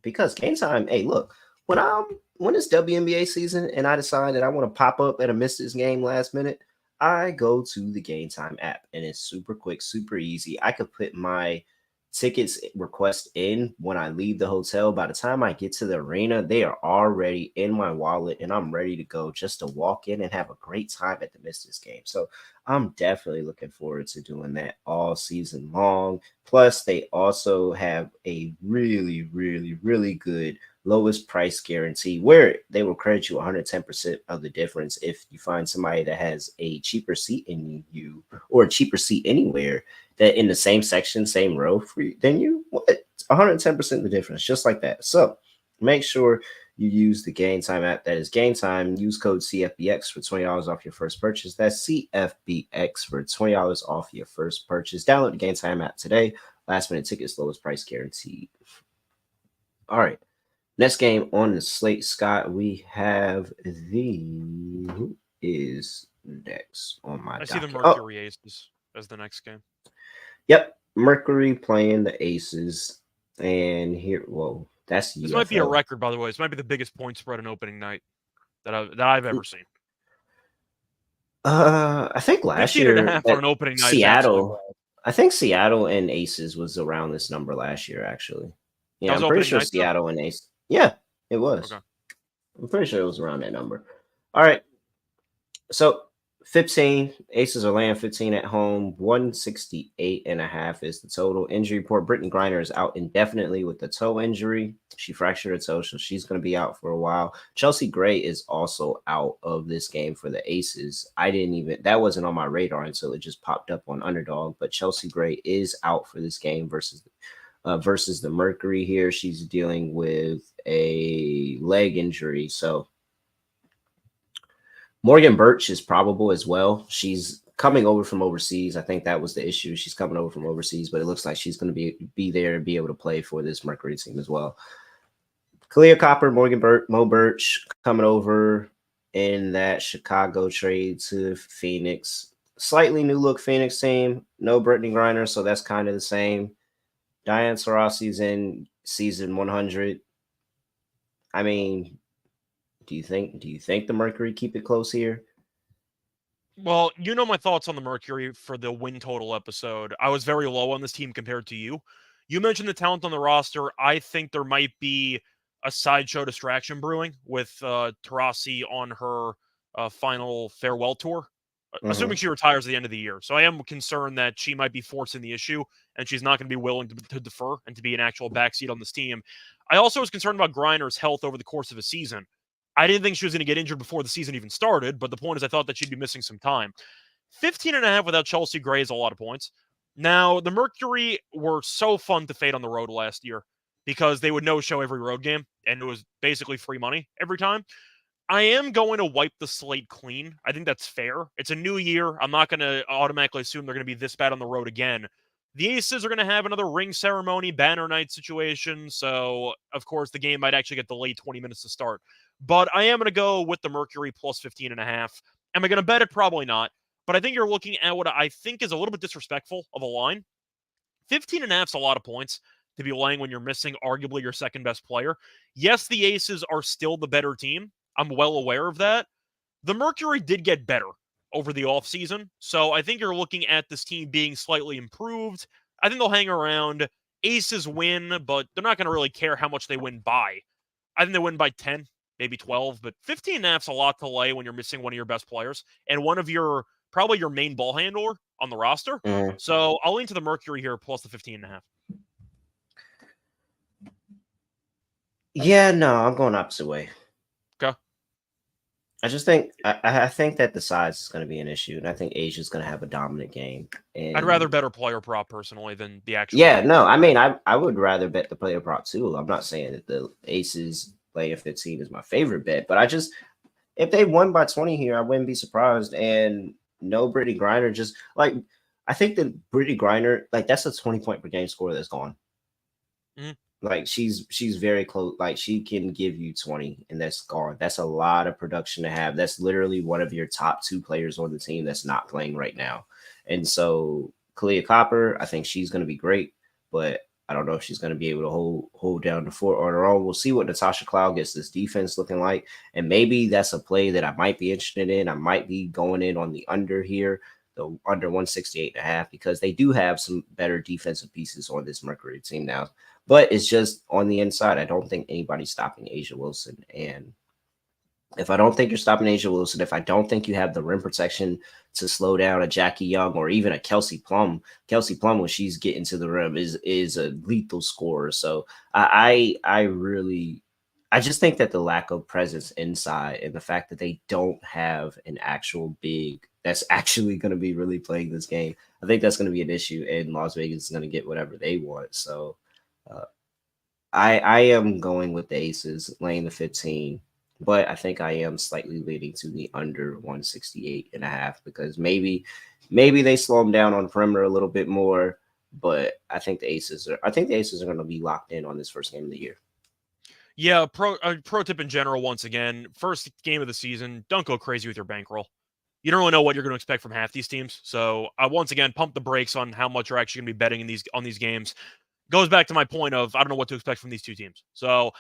because Game Time, hey, look, when it's WNBA season and I decide that I want to pop up at a Mystics game last minute, I go to the Game Time app and it's super quick, super easy. I could put my tickets request in when I leave the hotel. By the time I get to the arena, they are already in my wallet and I'm ready to go just to walk in and have a great time at the Mystics game. So I'm definitely looking forward to doing that all season long. Plus, they also have a really, really, really good lowest price guarantee where they will credit you 110% of the difference if you find somebody that has a cheaper seat in you or a cheaper seat anywhere that in the same section, same row for you, then you what 110% the difference, just like that. So make sure you use the Game Time app. That is Game Time. Use code CFBX for $20 off your first purchase. That's CFBX for $20 off your first purchase. Download the Game Time app today. Last minute tickets, lowest price guaranteed. All right. Next game on the slate, Scott, we have who is next on my I see the docket? Mercury Aces as the next game. Yep, Mercury playing the Aces, and here, whoa, that's This UFL. might be a record, by the way. This might be the biggest point spread in opening night that I've ever seen. I think last 15 year and a half on an opening night. Seattle. I think Seattle and Aces was around this number last year, actually. Yeah, I'm pretty sure Seattle and Aces. Yeah, it was. Okay. I'm pretty sure it was around that number. All right. So 15 Aces are laying 15 at home. 168.5 is the total. Injury report. Brittany Griner is out indefinitely with the toe injury. She fractured her toe, so she's going to be out for a while. Chelsea Gray is also out of this game for the Aces. That wasn't on my radar until it just popped up on Underdog, but Chelsea Gray is out for this game versus the Mercury here. She's dealing with a leg injury. So Morgan Birch is probable as well. She's coming over from overseas. I think that was the issue. She's coming over from overseas, but it looks like she's going to be there and be able to play for this Mercury team as well. Kalia Copper, Mo Birch coming over in that Chicago trade to Phoenix. Slightly new look Phoenix team. No Brittany Griner, so that's kind of the same. Diane Taurasi's in season 100. I mean, do you think the Mercury keep it close here? Well, you know my thoughts on the Mercury for the win total episode. I was very low on this team compared to you. You mentioned the talent on the roster. I think there might be a sideshow distraction brewing with Taurasi on her final farewell tour, assuming she retires at the end of the year. So I am concerned that she might be forcing the issue and she's not going to be willing to defer and to be an actual backseat on this team. I also was concerned about Griner's health over the course of a season. I didn't think she was going to get injured before the season even started, but the point is I thought that she'd be missing some time. 15 and a half without Chelsea Gray is a lot of points. Now, the Mercury were so fun to fade on the road last year because they would no-show every road game, and it was basically free money every time. I am going to wipe the slate clean. I think that's fair. It's a new year. I'm not going to automatically assume they're going to be this bad on the road again. The Aces are going to have another ring ceremony, banner night situation, so, of course, the game might actually get delayed 20 minutes to start. But I am going to go with the Mercury plus 15 and a half. Am I going to bet it? Probably not. But I think you're looking at what I think is a little bit disrespectful of a line. 15 and a half is a lot of points to be laying when you're missing arguably your second best player. Yes, the Aces are still the better team. I'm well aware of that. The Mercury did get better over the offseason, so I think you're looking at this team being slightly improved. I think they'll hang around. Aces win, but they're not going to really care how much they win by. I think they win by 10, maybe 12, but 15 and a half is a lot to lay when you're missing one of your best players and one of probably your main ball handler on the roster. So I'll lean to the Mercury here plus the 15 and a half. Yeah, no, I'm going opposite way. Okay. I just think I think that the size is going to be an issue, and I think Asia's going to have a dominant game. And I'd rather better player prop personally than the actual. Yeah, no, I mean I would rather bet the player prop too. I'm not saying that the Aces laying 15 is my favorite bet, but if they won by 20 here, I wouldn't be surprised. And no Brittany Griner, just like I think that Brittany Griner, like that's a 20 point per game score that's gone. Like she's very close. Like she can give you 20 and that's gone. That's a lot of production to have. That's literally one of your top two players on the team that's not playing right now. And so Kalia Copper, I think she's going to be great, but I don't know if she's going to be able to hold down the fort on her own. We'll see what Natasha Cloud gets this defense looking like. And maybe that's a play that I might be interested in. I might be going in on the under here, the under 168.5, because they do have some better defensive pieces on this Mercury team now. But it's just on the inside. I don't think anybody's stopping Asia Wilson. And if I don't think you're stopping Asia Wilson, if I don't think you have the rim protection to slow down a Jackie Young or even a Kelsey Plum, when she's getting to the rim is a lethal scorer. So I just think that the lack of presence inside and the fact that they don't have an actual big that's actually going to be really playing this game, I think that's going to be an issue, and Las Vegas is going to get whatever they want. So I am going with the Aces, laying the 15. But I think I am slightly leaning to the under 168.5 because maybe they slow them down on the perimeter a little bit more. But I think the Aces are going to be locked in on this first game of the year. Yeah, pro tip in general. Once again, first game of the season, don't go crazy with your bankroll. You don't really know what you're going to expect from half these teams. So I once again pump the brakes on how much you're actually going to be betting on these games. Goes back to my point of I don't know what to expect from these two teams. So.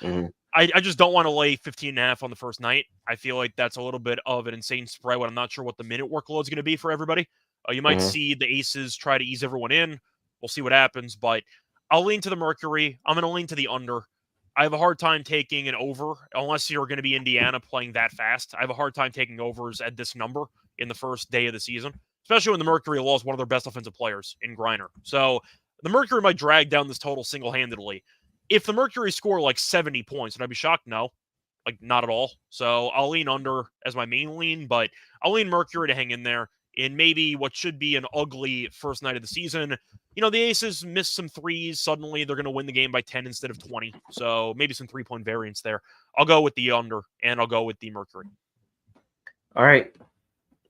I just don't want to lay 15.5 on the first night. I feel like that's a little bit of an insane spread when I'm not sure what the minute workload is going to be for everybody. You might see the Aces try to ease everyone in. We'll see what happens, but I'll lean to the Mercury. I'm going to lean to the under. I have a hard time taking an over unless you're going to be Indiana playing that fast. I have a hard time taking overs at this number in the first day of the season, especially when the Mercury lost one of their best offensive players in Griner. So the Mercury might drag down this total single-handedly. If the Mercury score like 70 points, would I be shocked? No, like not at all. So I'll lean under as my main lean, but I'll lean Mercury to hang in there in maybe what should be an ugly first night of the season. You know, the Aces missed some threes. Suddenly they're going to win the game by 10 instead of 20. So maybe some 3-point variance there. I'll go with the under and I'll go with the Mercury. All right.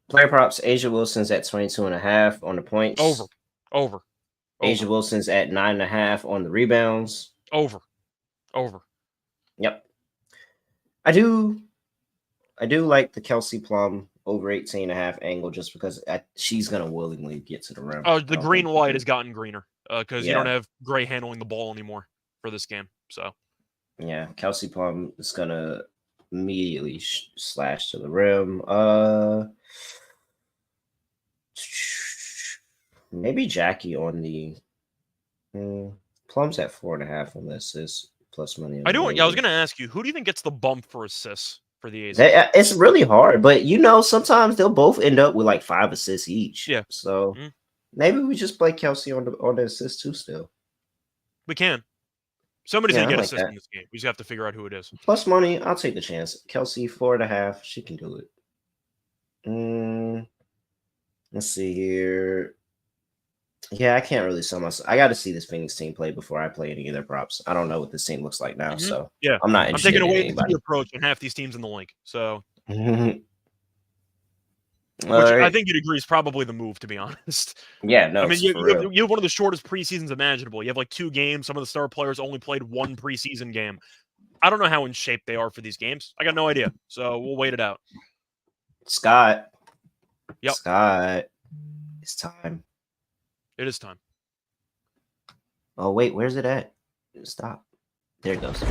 Player props. Asia Wilson's at 22.5 on the points. Over. Asia Wilson's at 9.5 on the rebounds. Over. Yep. I do like the Kelsey Plum over 18.5 angle just because she's going to willingly get to the rim. Oh, the green light has gotten greener because you don't have Gray handling the ball anymore for this game. So, yeah, Kelsey Plum is going to immediately slash to the rim. Maybe Jackie on the Plum's at 4.5 on the assist plus money. I was going to ask you, who do you think gets the bump for assists for the A's? It's really hard, but sometimes they'll both end up with like 5 assists each. Yeah. So maybe we just play Kelsey on the assist too. Still, we can. Somebody's gonna get assist in this game. We just have to figure out who it is. Plus money, I'll take the chance. Kelsey 4.5, she can do it. Let's see here. Yeah, I can't really sell myself. I got to see this Phoenix team play before I play any of their props. I don't know what this team looks like now, so yeah, I'm not interested. I'm taking away the approach on half these teams in the link. So, which I think you'd agree is probably the move, to be honest. Yeah, no. I mean, you have one of the shortest preseasons imaginable. You have like 2 games. Some of the star players only played 1 preseason game. I don't know how in shape they are for these games. I got no idea. So we'll wait it out. Scott. Yep. Scott. It's time. It is time. Oh, wait. Where's it at? Stop. There it goes.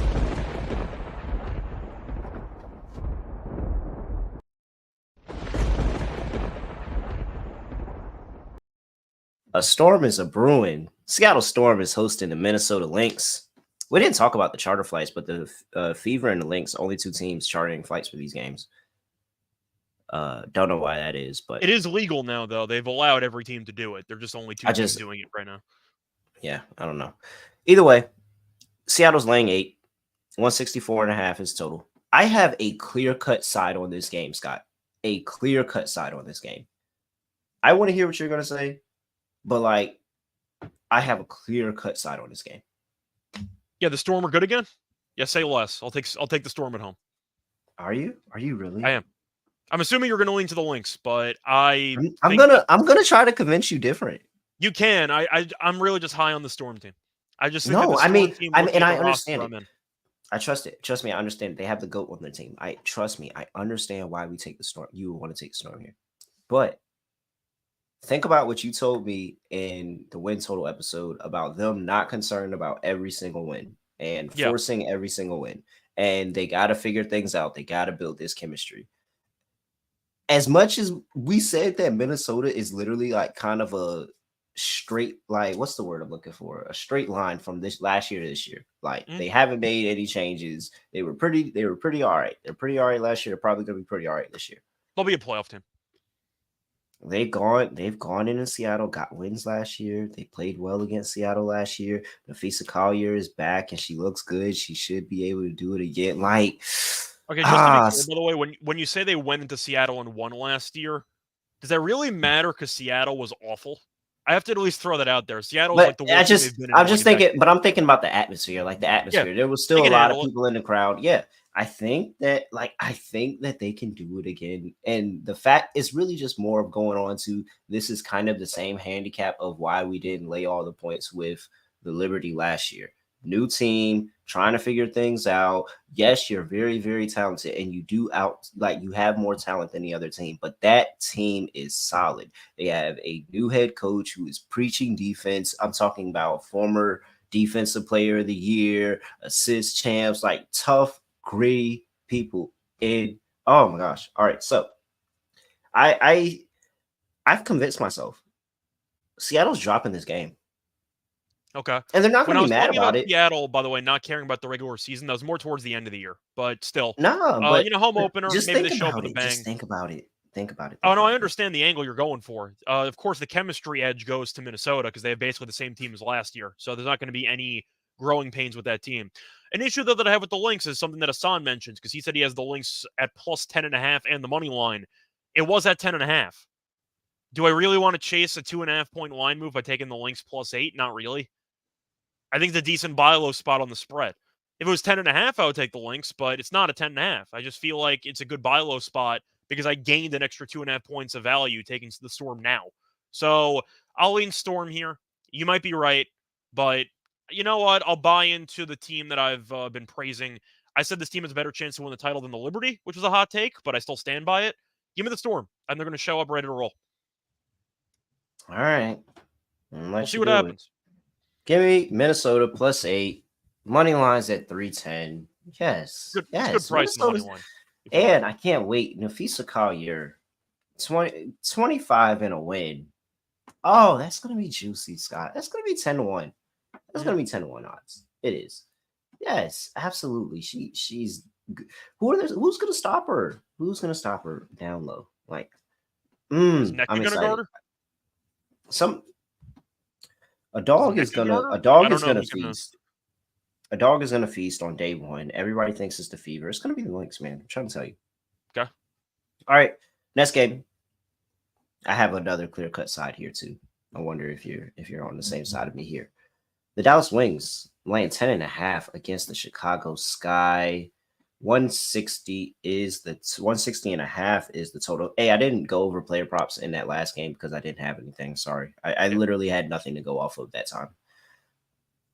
A storm is a brewing. Seattle Storm is hosting the Minnesota Lynx. We didn't talk about the charter flights, but the Fever and the Lynx, only 2 teams chartering flights for these games. Don't know why that is, but it is legal now, though. They've allowed every team to do it. They're just only 2 teams doing it right now. Yeah, I don't know. Either way, Seattle's laying 8. 164.5 is total. I have a clear-cut side on this game, Scott. A clear-cut side on this game. I want to hear what you're going to say, but like, I have a clear-cut side on this game. Yeah, the Storm are good again? Yeah, say less. I'll take the Storm at home. Are you? Are you really? I am. I'm assuming you're going to lean to the Lynx, but I'm gonna try to convince you different. You can. I'm really just high on the Storm team. I just think no. I understand it. I trust it. Trust me. I understand. They have the GOAT on their team. Trust me. I understand why we take the Storm. You want to take the Storm here, but think about what you told me in the win total episode about them not concerned about every single win and Yeah. forcing every single win. And they got to figure things out. They got to build this chemistry. As much as we said that Minnesota is literally like kind of a straight, like, what's the word I'm looking for? A straight line from this last year to this year. Like they haven't made any changes. They were pretty all right. They're pretty all right last year. They're probably gonna be pretty all right this year. They'll be a playoff team. They've gone in Seattle, got wins last year. They played well against Seattle last year. Nafisa Collier is back and she looks good. She should be able to do it again. Like, okay, just to be clear, by the way, when you say they went into Seattle and won last year, does that really matter? Because Seattle was awful. I have to at least throw that out there. Seattle was like the worst they've been in. I'm just thinking, but I'm thinking about the atmosphere. Like the atmosphere, there was still a lot of people in the crowd. Yeah, I think that they can do it again. And the fact is really just more of going on to this is kind of the same handicap of why we didn't lay all the points with the Liberty last year. New team, trying to figure things out. Yes, you're very, very talented, and you have more talent than the other team, but that team is solid. They have a new head coach who is preaching defense. I'm talking about former defensive player of the year, assist champs, like tough, gritty people. And oh my gosh. All right. So I've convinced myself Seattle's dropping this game. Okay. And they're not going to be mad about it. Seattle, by the way, not caring about the regular season. That was more towards the end of the year, but still. No, but home opener, maybe they show up with a bang. Just think about it. Oh, no, I understand the angle you're going for. Of course, the chemistry edge goes to Minnesota because they have basically the same team as last year. So there's not going to be any growing pains with that team. An issue, though, that I have with the Lynx is something that Hassan mentions because he said he has the Lynx at plus 10.5 and the money line. It was at 10.5. Do I really want to chase a 2.5 point line move by taking the Lynx plus 8? Not really. I think it's a decent buy low spot on the spread. If it was 10.5, I would take the Lynx, but it's not a 10.5. I just feel like it's a good buy low spot because I gained an extra 2.5 points of value taking the Storm now. So I'll lean Storm here. You might be right, but you know what? I'll buy into the team that I've been praising. I said this team has a better chance to win the title than the Liberty, which was a hot take, but I still stand by it. Give me the Storm, and they're going to show up ready to roll. All right. We'll see what happens. Give me Minnesota plus 8. Money line's at 310. Yes. Good price on the money line. And I can't wait. Nafisa Collier, 25 and a win. Oh, that's going to be juicy, Scott. That's going to be 10-1. That's going to be 10-1 odds. It is. Yes, absolutely. She's who's going to stop her? Who's going to stop her down low? Like, I'm excited. A dog is gonna feast. A dog is gonna feast on day one. Everybody thinks it's the fever. It's gonna be the Lynx, man. I'm trying to tell you. Okay. All right. Next game. I have another clear-cut side here too. I wonder if you're on the same side of me here. The Dallas Wings laying 10.5 against the Chicago Sky. 160 and a half is the total. Hey, I didn't go over player props in that last game because I didn't have anything. Sorry. I literally had nothing to go off of that time.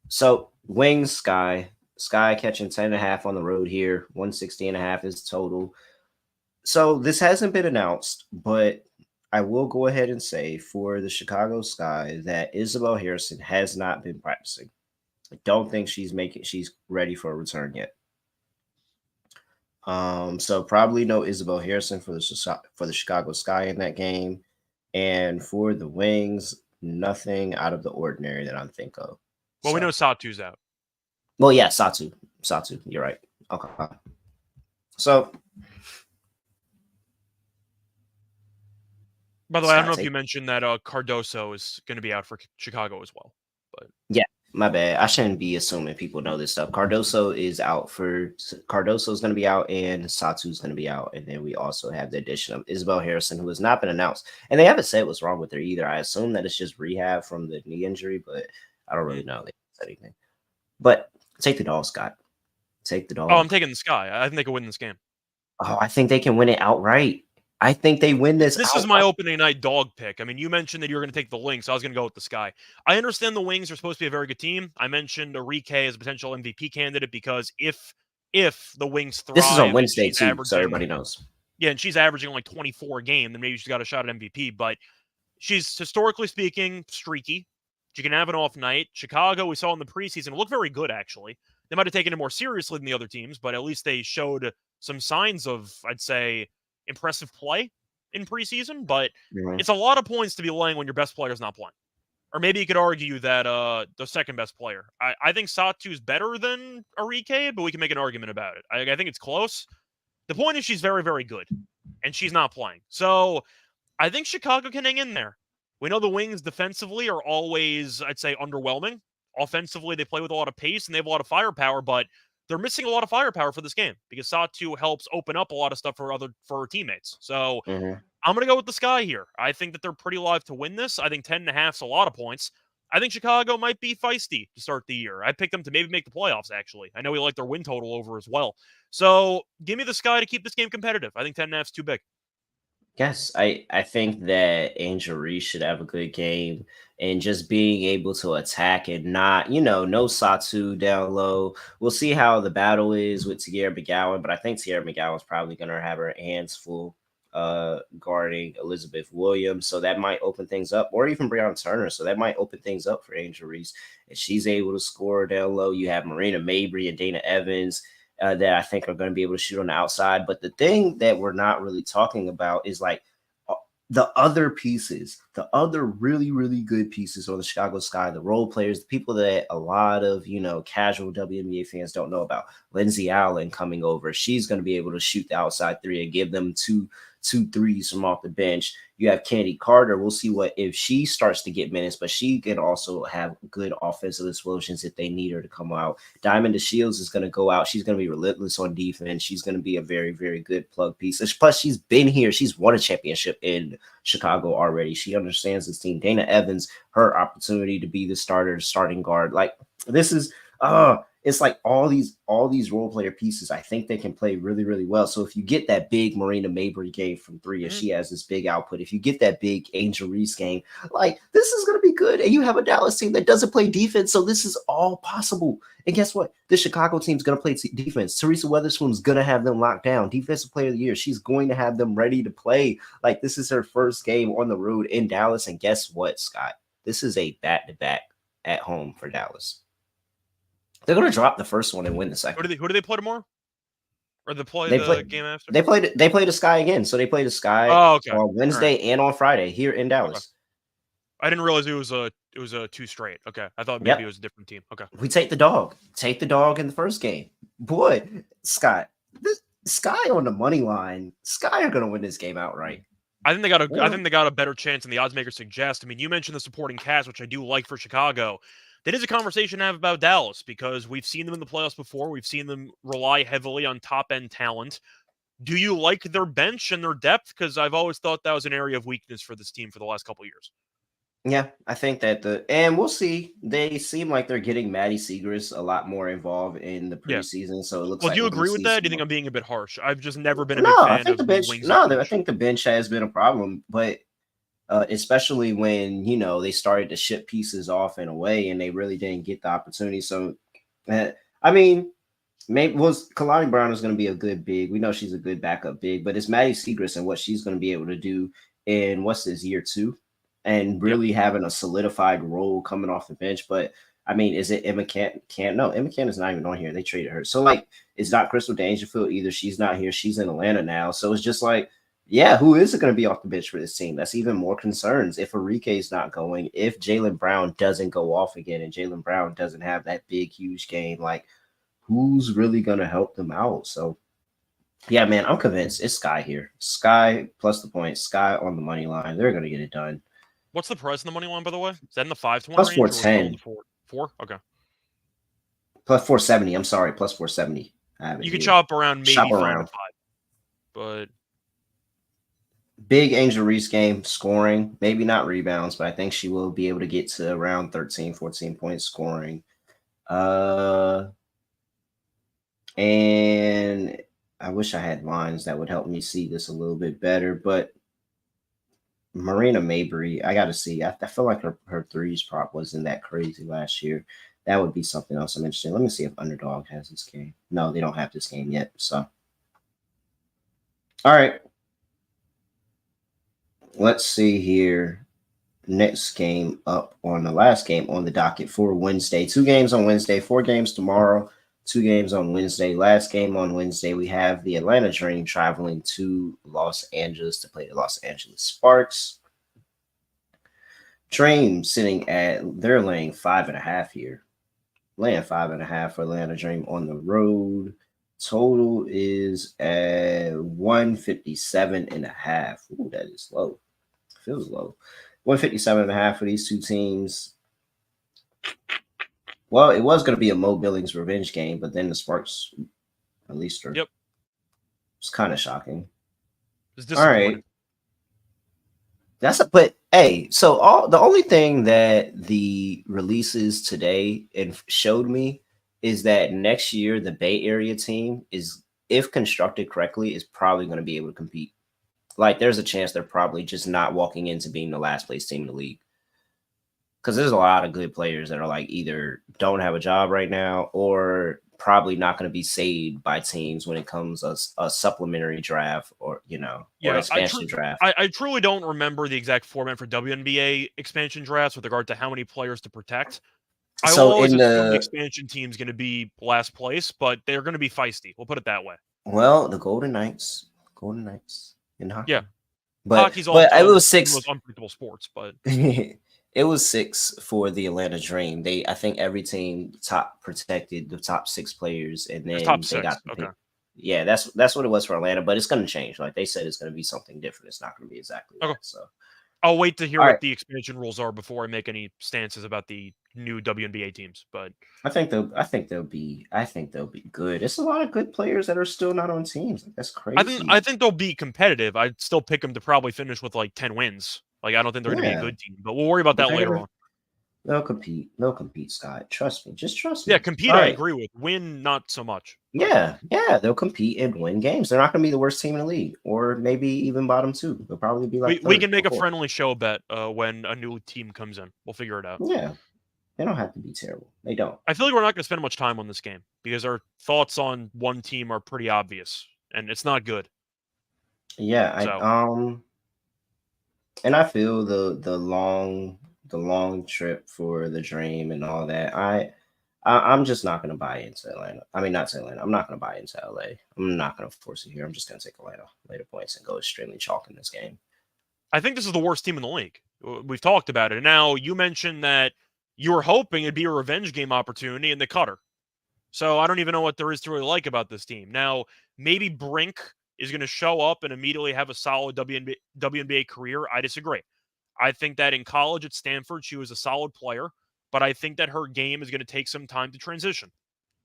So Wings, Sky catching 10.5 on the road here. 160 and a half is total. So this hasn't been announced, but I will go ahead and say for the Chicago Sky that Isabel Harrison has not been practicing. I don't think she's ready for a return yet. So probably no Isabel Harrison for the Chicago Sky in that game. And for the Wings, nothing out of the ordinary that I'm think of. Well, we know Satu's out. Well, yeah, Satu. You're right. Okay. So, by the way, I don't know if you mentioned that Cardoso is going to be out for Chicago as well. But yeah, my bad. I shouldn't be assuming people know this stuff. Cardoso is going to be out, and Satu's going to be out, and then we also have the addition of Isabel Harrison, who has not been announced, and they haven't said what's wrong with her either. I assume that it's just rehab from the knee injury, but I don't really know. They haven't said anything. But take the Dogs, Scott. Take the Dogs. Oh, I'm taking the Sky. I think they can win this game. Oh, I think they can win it outright. I think they win this. This is my opening night dog pick. I mean, you mentioned that you were going to take the Lynx. I was going to go with the Sky. I understand the Wings are supposed to be a very good team. I mentioned Reichel as a potential MVP candidate because if the Wings thrive, this is on Wednesday too, so everybody knows. Yeah, and she's averaging like 24 a game, then maybe she's got a shot at MVP. But she's, historically speaking, streaky. She can have an off night. Chicago, we saw in the preseason, looked very good, actually. They might have taken it more seriously than the other teams, but at least they showed some signs of, I'd say, impressive play in preseason. But it's a lot of points to be laying when your best player's not playing. Or maybe you could argue that the second best player. I think Satu's better than Arike, but we can make an argument about it. I think it's close. The point is she's very, very good, and she's not playing. So I think Chicago can hang in there. We know the Wings defensively are always, I'd say, underwhelming. Offensively, they play with a lot of pace and they have a lot of firepower, but they're missing a lot of firepower for this game because Satu helps open up a lot of stuff for her teammates. So I'm going to go with the Sky here. I think that they're pretty live to win this. I think 10.5 is a lot of points. I think Chicago might be feisty to start the year. I picked them to maybe make the playoffs, actually. I know we like their win total over as well. So give me the Sky to keep this game competitive. I think 10.5 is too big. Yes, I think that Angel Reese should have a good game, and just being able to attack and not, no Satu down low. We'll see how the battle is with Tierra McGowan, but I think Tierra McGowan's probably going to have her hands full guarding Elizabeth Williams, so that might open things up, or even Breonna Turner, so that might open things up for Angel Reese. If she's able to score down low, you have Marina Mabry and Dana Evans that I think are going to be able to shoot on the outside. But the thing that we're not really talking about is like the other pieces, the other really, really good pieces on the Chicago Sky, the role players, the people that a lot of, casual WNBA fans don't know about. Lindsay Allen coming over. She's going to be able to shoot the outside three and give them two threes from off the bench. You have Kennedy Carter. We'll see what if she starts to get minutes, but she can also have good offensive explosions if they need her to come out. Diamond DeShields is going to go out. She's going to be relentless on defense. She's going to be a very, very good plug piece. Plus, she's been here. She's won a championship in Chicago already. She understands this team. Dana Evans, her opportunity to be the starter, starting guard. Like this is it's like all these role player pieces. I think they can play really, really well. So if you get that big Marina Mabry game from three, and she has this big output, if you get that big Angel Reese game, like this is going to be good. And you have a Dallas team that doesn't play defense. So this is all possible. And guess what? The Chicago team's going to play defense. Teresa Weatherspoon's going to have them locked down. Defensive player of the year. She's going to have them ready to play. Like this is her first game on the road in Dallas. And guess what, Scott? This is a back-to-back at home for Dallas. They're going to drop the first one and win the second. Who do they play tomorrow? Or they play the game after? They play the Sky again. So they play the Sky on Wednesday and on Friday here in Dallas. Okay. I didn't realize it was a two straight. Okay. I thought maybe it was a different team. Okay. We take the dog. Take the dog in the first game. Boy, Scott, this Sky on the money line. Sky are going to win this game outright. I think they got a better chance than the odds makers suggest. I mean, you mentioned the supporting cast, which I do like for Chicago. That is a conversation to have about Dallas because we've seen them in the playoffs before. We've seen them rely heavily on top-end talent. Do you like their bench and their depth? Because I've always thought that was an area of weakness for this team for the last couple of years. Yeah, I think that and we'll see. They seem like they're getting Maddie Segrist a lot more involved in the preseason. So it looks. Well, do you agree with that? Do you think I'm being a bit harsh? I've just never been a big fan I think of the bench. Wings. I think the bench has been a problem, but especially when they started to ship pieces off and away, and they really didn't get the opportunity. So, I mean, maybe Kalani Brown is going to be a good big. We know she's a good backup big, but it's Maddie Segrist and what she's going to be able to do in year 2. And really having a solidified role coming off the bench. But I mean, is it Emma Can't? No, Emma Can't is not even on here. They traded her. So like, it's not Crystal Dangerfield either. She's not here. She's in Atlanta now. So it's just like, yeah, who is it going to be off the bench for this team? That's even more concerns. If Arike is not going, if Jaylen Brown doesn't go off again, and Jaylen Brown doesn't have that big, huge game, like who's really going to help them out? So yeah, man, I'm convinced it's Sky here. Sky plus the points. Sky on the money line. They're going to get it done. What's the price in the money line, by the way? Is that in the 5 to 1 plus range? 410. 4? Okay. Plus 470. I'm sorry, plus 470. You could chop around maybe 5 to 5. But big Angel Reese game, scoring, maybe not rebounds, but I think she will be able to get to around 13, 14 points scoring. And I wish I had lines that would help me see this a little bit better, but Marina Mabry, I got to see. I feel like her threes prop wasn't that crazy last year. That would be something else I'm interested in. Let me see if Underdog has this game. No, they don't have this game yet. So, all right. Let's see here. next game up on the last game on the docket for Wednesday. 2 games on Wednesday, 4 games tomorrow, 2 games on Wednesday. Last game on Wednesday, we have the Atlanta Dream traveling to Los Angeles to play the Los Angeles Sparks. Dream sitting they're laying 5.5 here. Laying 5.5 for Atlanta Dream on the road. Total is at 157.5. Ooh, that is low. Feels low. 157.5 for these two teams. Well, it was going to be a Mo Billings revenge game, but then the Sparks released her. Yep. It's kind of shocking. It's disappointing. All right. But hey, so the only thing that the releases today showed me is that next year the Bay Area team is, if constructed correctly, is probably going to be able to compete. Like, there's a chance they're probably just not walking into being the last place team in the league. Because there's a lot of good players that are like either don't have a job right now or probably not going to be saved by teams when it comes a supplementary draft or or expansion draft. I truly don't remember the exact format for WNBA expansion drafts with regard to how many players to protect. I will always assume the expansion team is going to be last place, but they're going to be feisty. We'll put it that way. Well, the Golden Knights in hockey. Yeah, but hockey's also it was 6 the most unpredictable sports, but it was 6 for the Atlanta Dream. I think every team protected the top 6 players, and then they got the pick. Yeah, that's what it was for Atlanta, but it's going to change. Like they said, it's going to be something different. It's not going to be exactly that. So I'll wait to hear what the expansion rules are before I make any stances about the new WNBA teams. But I think they'll be good. It's a lot of good players that are still not on teams. Like, that's crazy. I think they'll be competitive. I'd still pick them to probably finish with like 10 wins. Like, I don't think they're going to be a good team, but we'll worry about that later on. They'll compete, Scott. Trust me. Just trust me. Yeah, compete, I agree with. Win, not so much. Yeah, they'll compete and win games. They're not going to be the worst team in the league, or maybe even bottom 2. They'll probably be like we can make a friendly show bet when a new team comes in. We'll figure it out. Yeah, they don't have to be terrible. They don't. I feel like we're not going to spend much time on this game because our thoughts on one team are pretty obvious, and it's not good. Yeah, and I feel the long trip for the Dream and all that. I'm just not going to buy into Atlanta. I mean, not to Atlanta. I'm not going to buy into LA. I'm not going to force it here. I'm just going to take Atlanta later points and go extremely chalk in this game. I think this is the worst team in the league. We've talked about it. And now you mentioned that you were hoping it'd be a revenge game opportunity, and they cut her. So I don't even know what there is to really like about this team. Now, maybe Brink is going to show up and immediately have a solid WNBA career. I disagree. I think that in college at Stanford, she was a solid player, but I think that her game is going to take some time to transition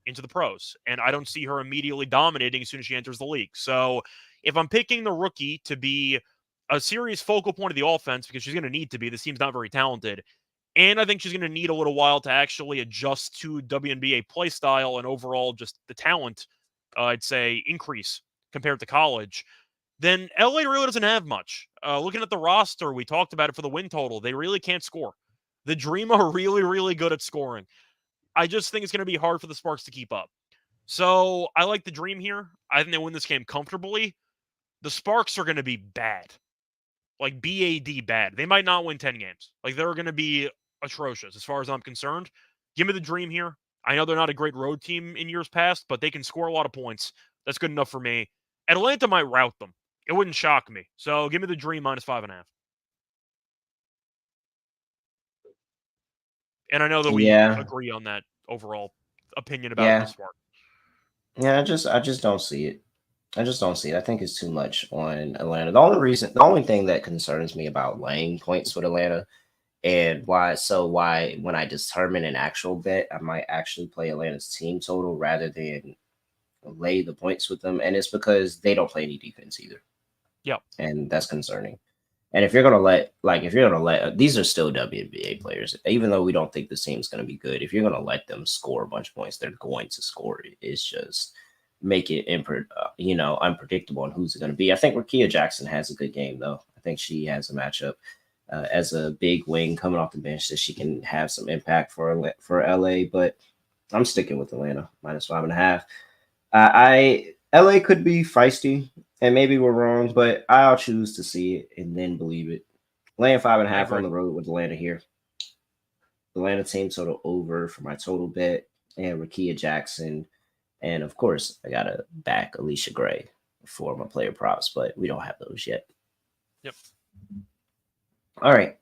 into the pros. And I don't see her immediately dominating as soon as she enters the league. So if I'm picking the rookie to be a serious focal point of the offense, because she's going to need to be, this team's not very talented, and I think she's going to need a little while to actually adjust to WNBA play style and overall just the talent, I'd say, increase compared to college, then LA really doesn't have much. Looking at the roster, we talked about it for the win total. They really can't score. The Dream are really, really good at scoring. I just think it's going to be hard for the Sparks to keep up. So I like the Dream here. I think they win this game comfortably. The Sparks are going to be bad. Like BAD bad. They might not win 10 games. Like, they're going to be atrocious as far as I'm concerned. Give me the Dream here. I know they're not a great road team in years past, but they can score a lot of points. That's good enough for me. Atlanta might rout them. It wouldn't shock me. So give me the Dream -5.5. And I know that we agree on that overall opinion about the Sparks. Yeah, I just don't see it. I just don't see it. I think it's too much on Atlanta. The only thing that concerns me about laying points with Atlanta and why when I determine an actual bet, I might actually play Atlanta's team total rather than lay the points with them. And it's because they don't play any defense either. Yeah. And that's concerning. And if you're going to let, these are still WNBA players, even though we don't think this team's going to be good. If you're going to let them score a bunch of points, they're going to score it. It's just make it, unpredictable on who's it going to be. I think Rakia Jackson has a good game, though. I think she has a matchup as a big wing coming off the bench that she can have some impact for LA. But I'm sticking with Atlanta -5.5. LA could be feisty, and maybe we're wrong, but I'll choose to see it and then believe it. Laying 5.5 I on agree. the road with Atlanta here. Atlanta team total over for my total bet, and Rakia Jackson. And of course, I got to back Alicia Gray for my player props, but we don't have those yet. Yep. All right.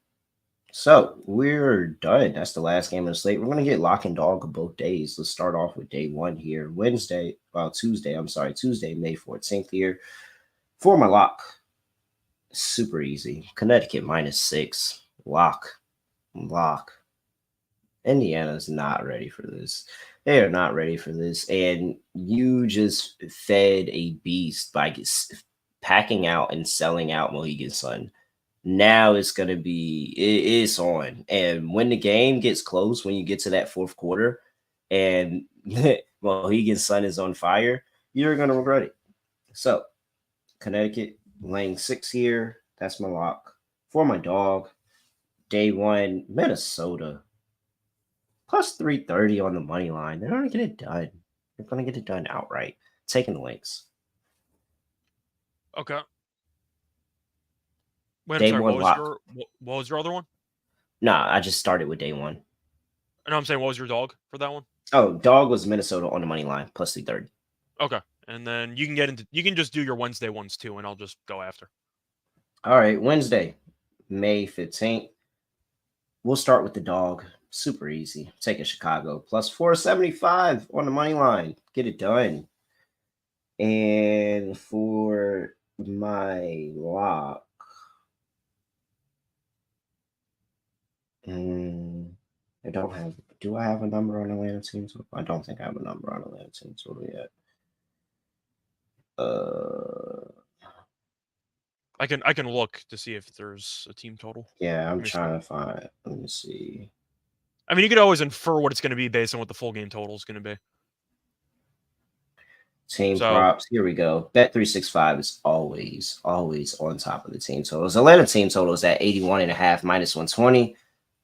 So we're done. That's the last game of the slate. We're going to get lock and dog of both days. Let's start off with day one here. Tuesday, May 14th here. For my lock, super easy. Connecticut -6. Lock. Indiana's not ready for this. They are not ready for this. And you just fed a beast by packing out and selling out Mohegan Sun. Now it's going to be, it's on. And when the game gets close, when you get to that fourth quarter and Mohegan Sun is on fire, you're going to regret it. So, Connecticut laying 6 here. That's my lock. For my dog, day one, Minnesota. Plus 330 on the money line. They're going to get it done. They're going to get it done outright. Taking the Lynx. Okay. Wait, I'm Day sorry. one lock. What was your other one? Nah, I just started with day one. No, I'm saying, what was your dog for that one? Oh, dog was Minnesota on the money line, plus 330. Okay. And then you can just do your Wednesday ones too, and I'll just go after. All right, Wednesday, May 15th. We'll start with the dog. Super easy. Taking Chicago. Plus 475 on the money line. Get it done. And for my lock, I don't have. Do I have a number on Atlanta team total? I don't think I have a number on Atlanta team total yet. I can look to see if there's a team total. Yeah, I'm trying to find. Let me see. I mean, you could always infer what it's going to be based on what the full game total is going to be. Team props. Here we go. Bet365 is always on top of the team totals. Atlanta team total is at 81.5 minus 120.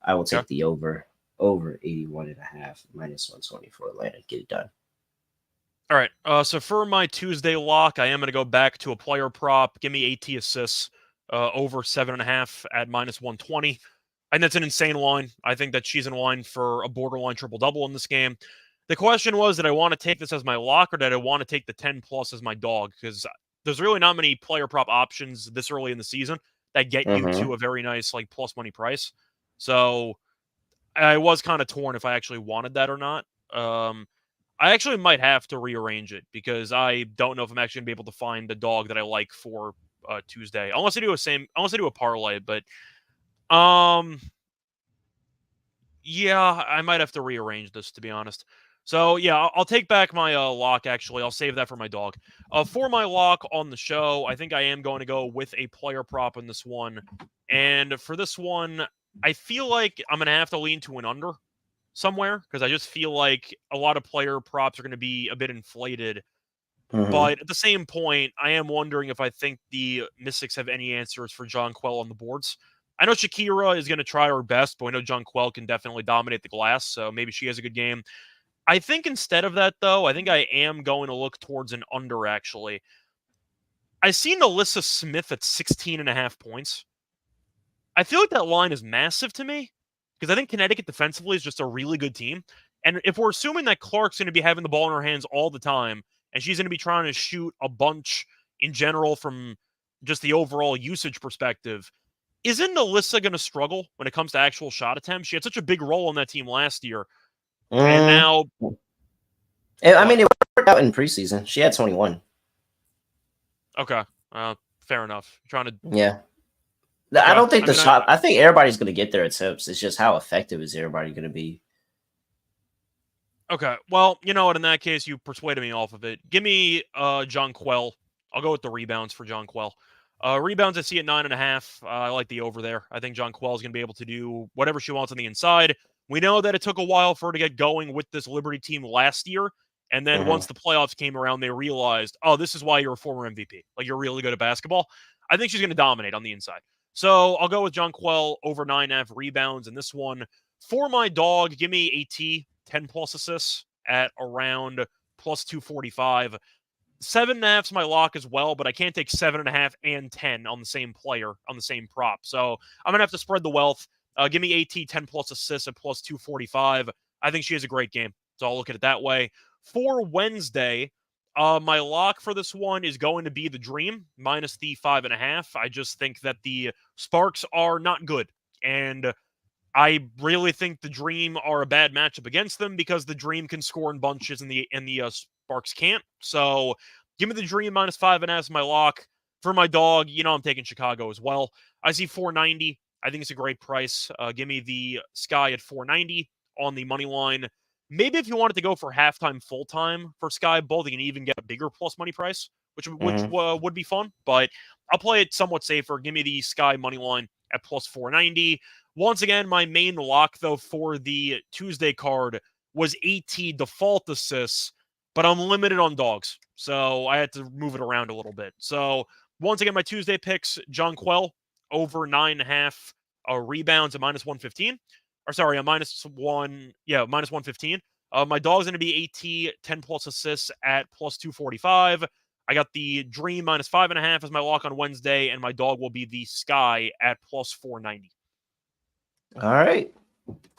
I will take the over 81.5 minus 120 for Atlanta. Get it done. All right. So for my Tuesday lock, I am going to go back to a player prop. Give me AT assists over 7.5 at minus 120. And that's an insane line. I think that she's in line for a borderline triple-double in this game. The question was, did I want to take this as my lock or did I want to take the 10 plus as my dog? Because there's really not many player prop options this early in the season that get you to a very nice like plus money price. So I was kind of torn if I actually wanted that or not. I actually might have to rearrange it because I don't know if I'm actually going to be able to find the dog that I like for Tuesday. Unless I do a parlay, but yeah, I might have to rearrange this, to be honest. So, yeah, I'll take back my lock, actually. I'll save that for my dog. For my lock on the show, I think I am going to go with a player prop in this one. And for this one, I feel like I'm going to have to lean to an under somewhere because I just feel like a lot of player props are going to be a bit inflated. But at the same point, I am wondering if I think the Mystics have any answers for John Quell on the boards. I know Shakira is going to try her best, but I know John Quell can definitely dominate the glass, so maybe she has a good game. I think instead of that, though, I think I am going to look towards an under, actually. I see Alyssa Smith at 16.5 points. I feel like that line is massive to me because I think Connecticut defensively is just a really good team. And if we're assuming that Clark's going to be having the ball in her hands all the time, and she's going to be trying to shoot a bunch in general from just the overall usage perspective, isn't Alyssa going to struggle when it comes to actual shot attempts? She had such a big role on that team last year. And now... I mean, it worked out in preseason. She had 21. Okay. Fair enough. Yeah. I don't think shot... I think everybody's going to get their attempts. It's just how effective is everybody going to be? Okay. Well, you know what? In that case, you persuaded me off of it. Give me John Quell. I'll go with the rebounds for John Quell. Rebounds I see at 9.5. I like the over there. I think John Quell is going to be able to do whatever she wants on the inside. We know that it took a while for her to get going with this Liberty team last year. And then once the playoffs came around, they realized, oh, this is why you're a former MVP. Like, you're really good at basketball. I think she's going to dominate on the inside. So I'll go with John Quell over 9.5 rebounds in this one. For my dog, give me AT 10 plus assists at around plus 245. 7.5's my lock as well, but I can't take 7.5 and 10 on the same player on the same prop. So I'm gonna have to spread the wealth. Give me AT 10 plus assists at plus 245. I think she has a great game, so I'll look at it that way. For Wednesday, my lock for this one is going to be the Dream minus the 5.5. I just think that the Sparks are not good, and I really think the Dream are a bad matchup against them because the Dream can score in bunches and the Sparks can't. So give me the Dream minus 5.5 as my lock. For my dog, I'm taking Chicago as well. I see 490. I think it's a great price. Give me the Sky at 490 on the money line. Maybe if you wanted to go for halftime, full time for Sky Bowl, you can even get a bigger plus money price, which would be fun. But I'll play it somewhat safer. Give me the Sky money line at plus 490. Once again, my main lock, though, for the Tuesday card was AT default assists, but I'm limited on dogs, so I had to move it around a little bit. So once again, my Tuesday picks, John Quell, over 9.5 rebounds at minus 115. Or sorry, a minus 115. My dog's going to be AT 10 plus assists at plus 245. I got the Dream minus 5.5 as my lock on Wednesday, and my dog will be the Sky at plus 490. All right.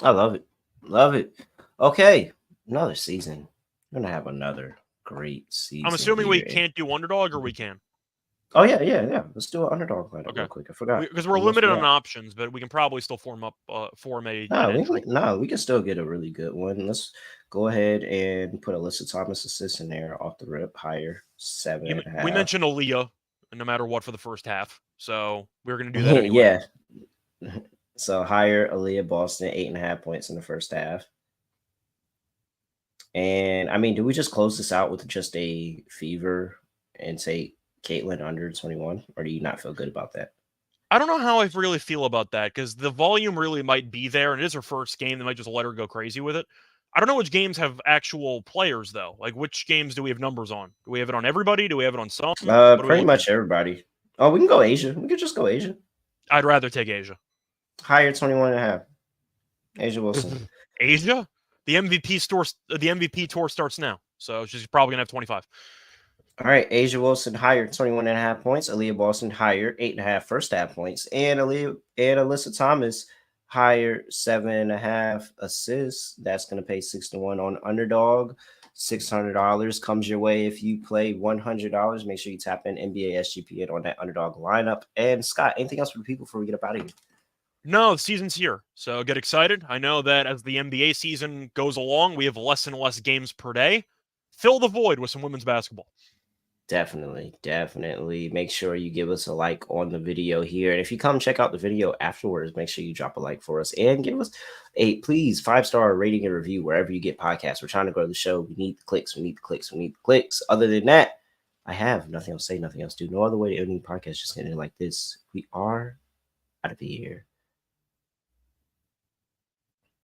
I love it. Love it. Okay. Another season. We're going to have another great season. I'm assuming we can't do underdog, or we can? Oh, yeah. Let's do an underdog lineup real quick. I forgot. Because we're limited on options, but we can probably still form a... we can still get a really good one. Let's go ahead and put Alyssa Thomas assist in there off the rip. Higher 7.5. We mentioned Aaliyah, no matter what, for the first half. So we're going to do that anyway. Yeah. So higher Aaliyah Boston, 8.5 points in the first half. And I mean, do we just close this out with just a fever and say Caitlin under 21, or do you not feel good about that? I don't know how I really feel about that, because the volume really might be there, and it is her first game. They might just let her go crazy with it. I don't know which games have actual players, though. Like, which games do we have numbers on? Do we have it on everybody? Do we have it on some? Pretty much everybody. Oh, we can go Asia. We could just go Asia. I'd rather take Asia. Higher 21.5. Asia Wilson. Asia? The MVP tour starts now, so she's probably gonna have 25. All right, Asia Wilson higher 21.5 points. Aaliyah Boston higher 8.5 first half points, and Alyssa Thomas higher 7.5 assists. That's gonna pay 6-1 on underdog. $600 comes your way if you play $100. Make sure you tap in NBA SGPN on that underdog lineup. And Scott, anything else for the people before we get up out of here? No, the season's here, so get excited. I know that as the NBA season goes along, we have less and less games per day. Fill the void with some women's basketball. Definitely. Make sure you give us a like on the video here. And if you come check out the video afterwards, make sure you drop a like for us and give us a, please, 5-star rating and review wherever you get podcasts. We're trying to grow the show. We need the clicks. Other than that, I have nothing else to say, nothing else to do. No other way to end the podcast, just getting it like this. We are out of here.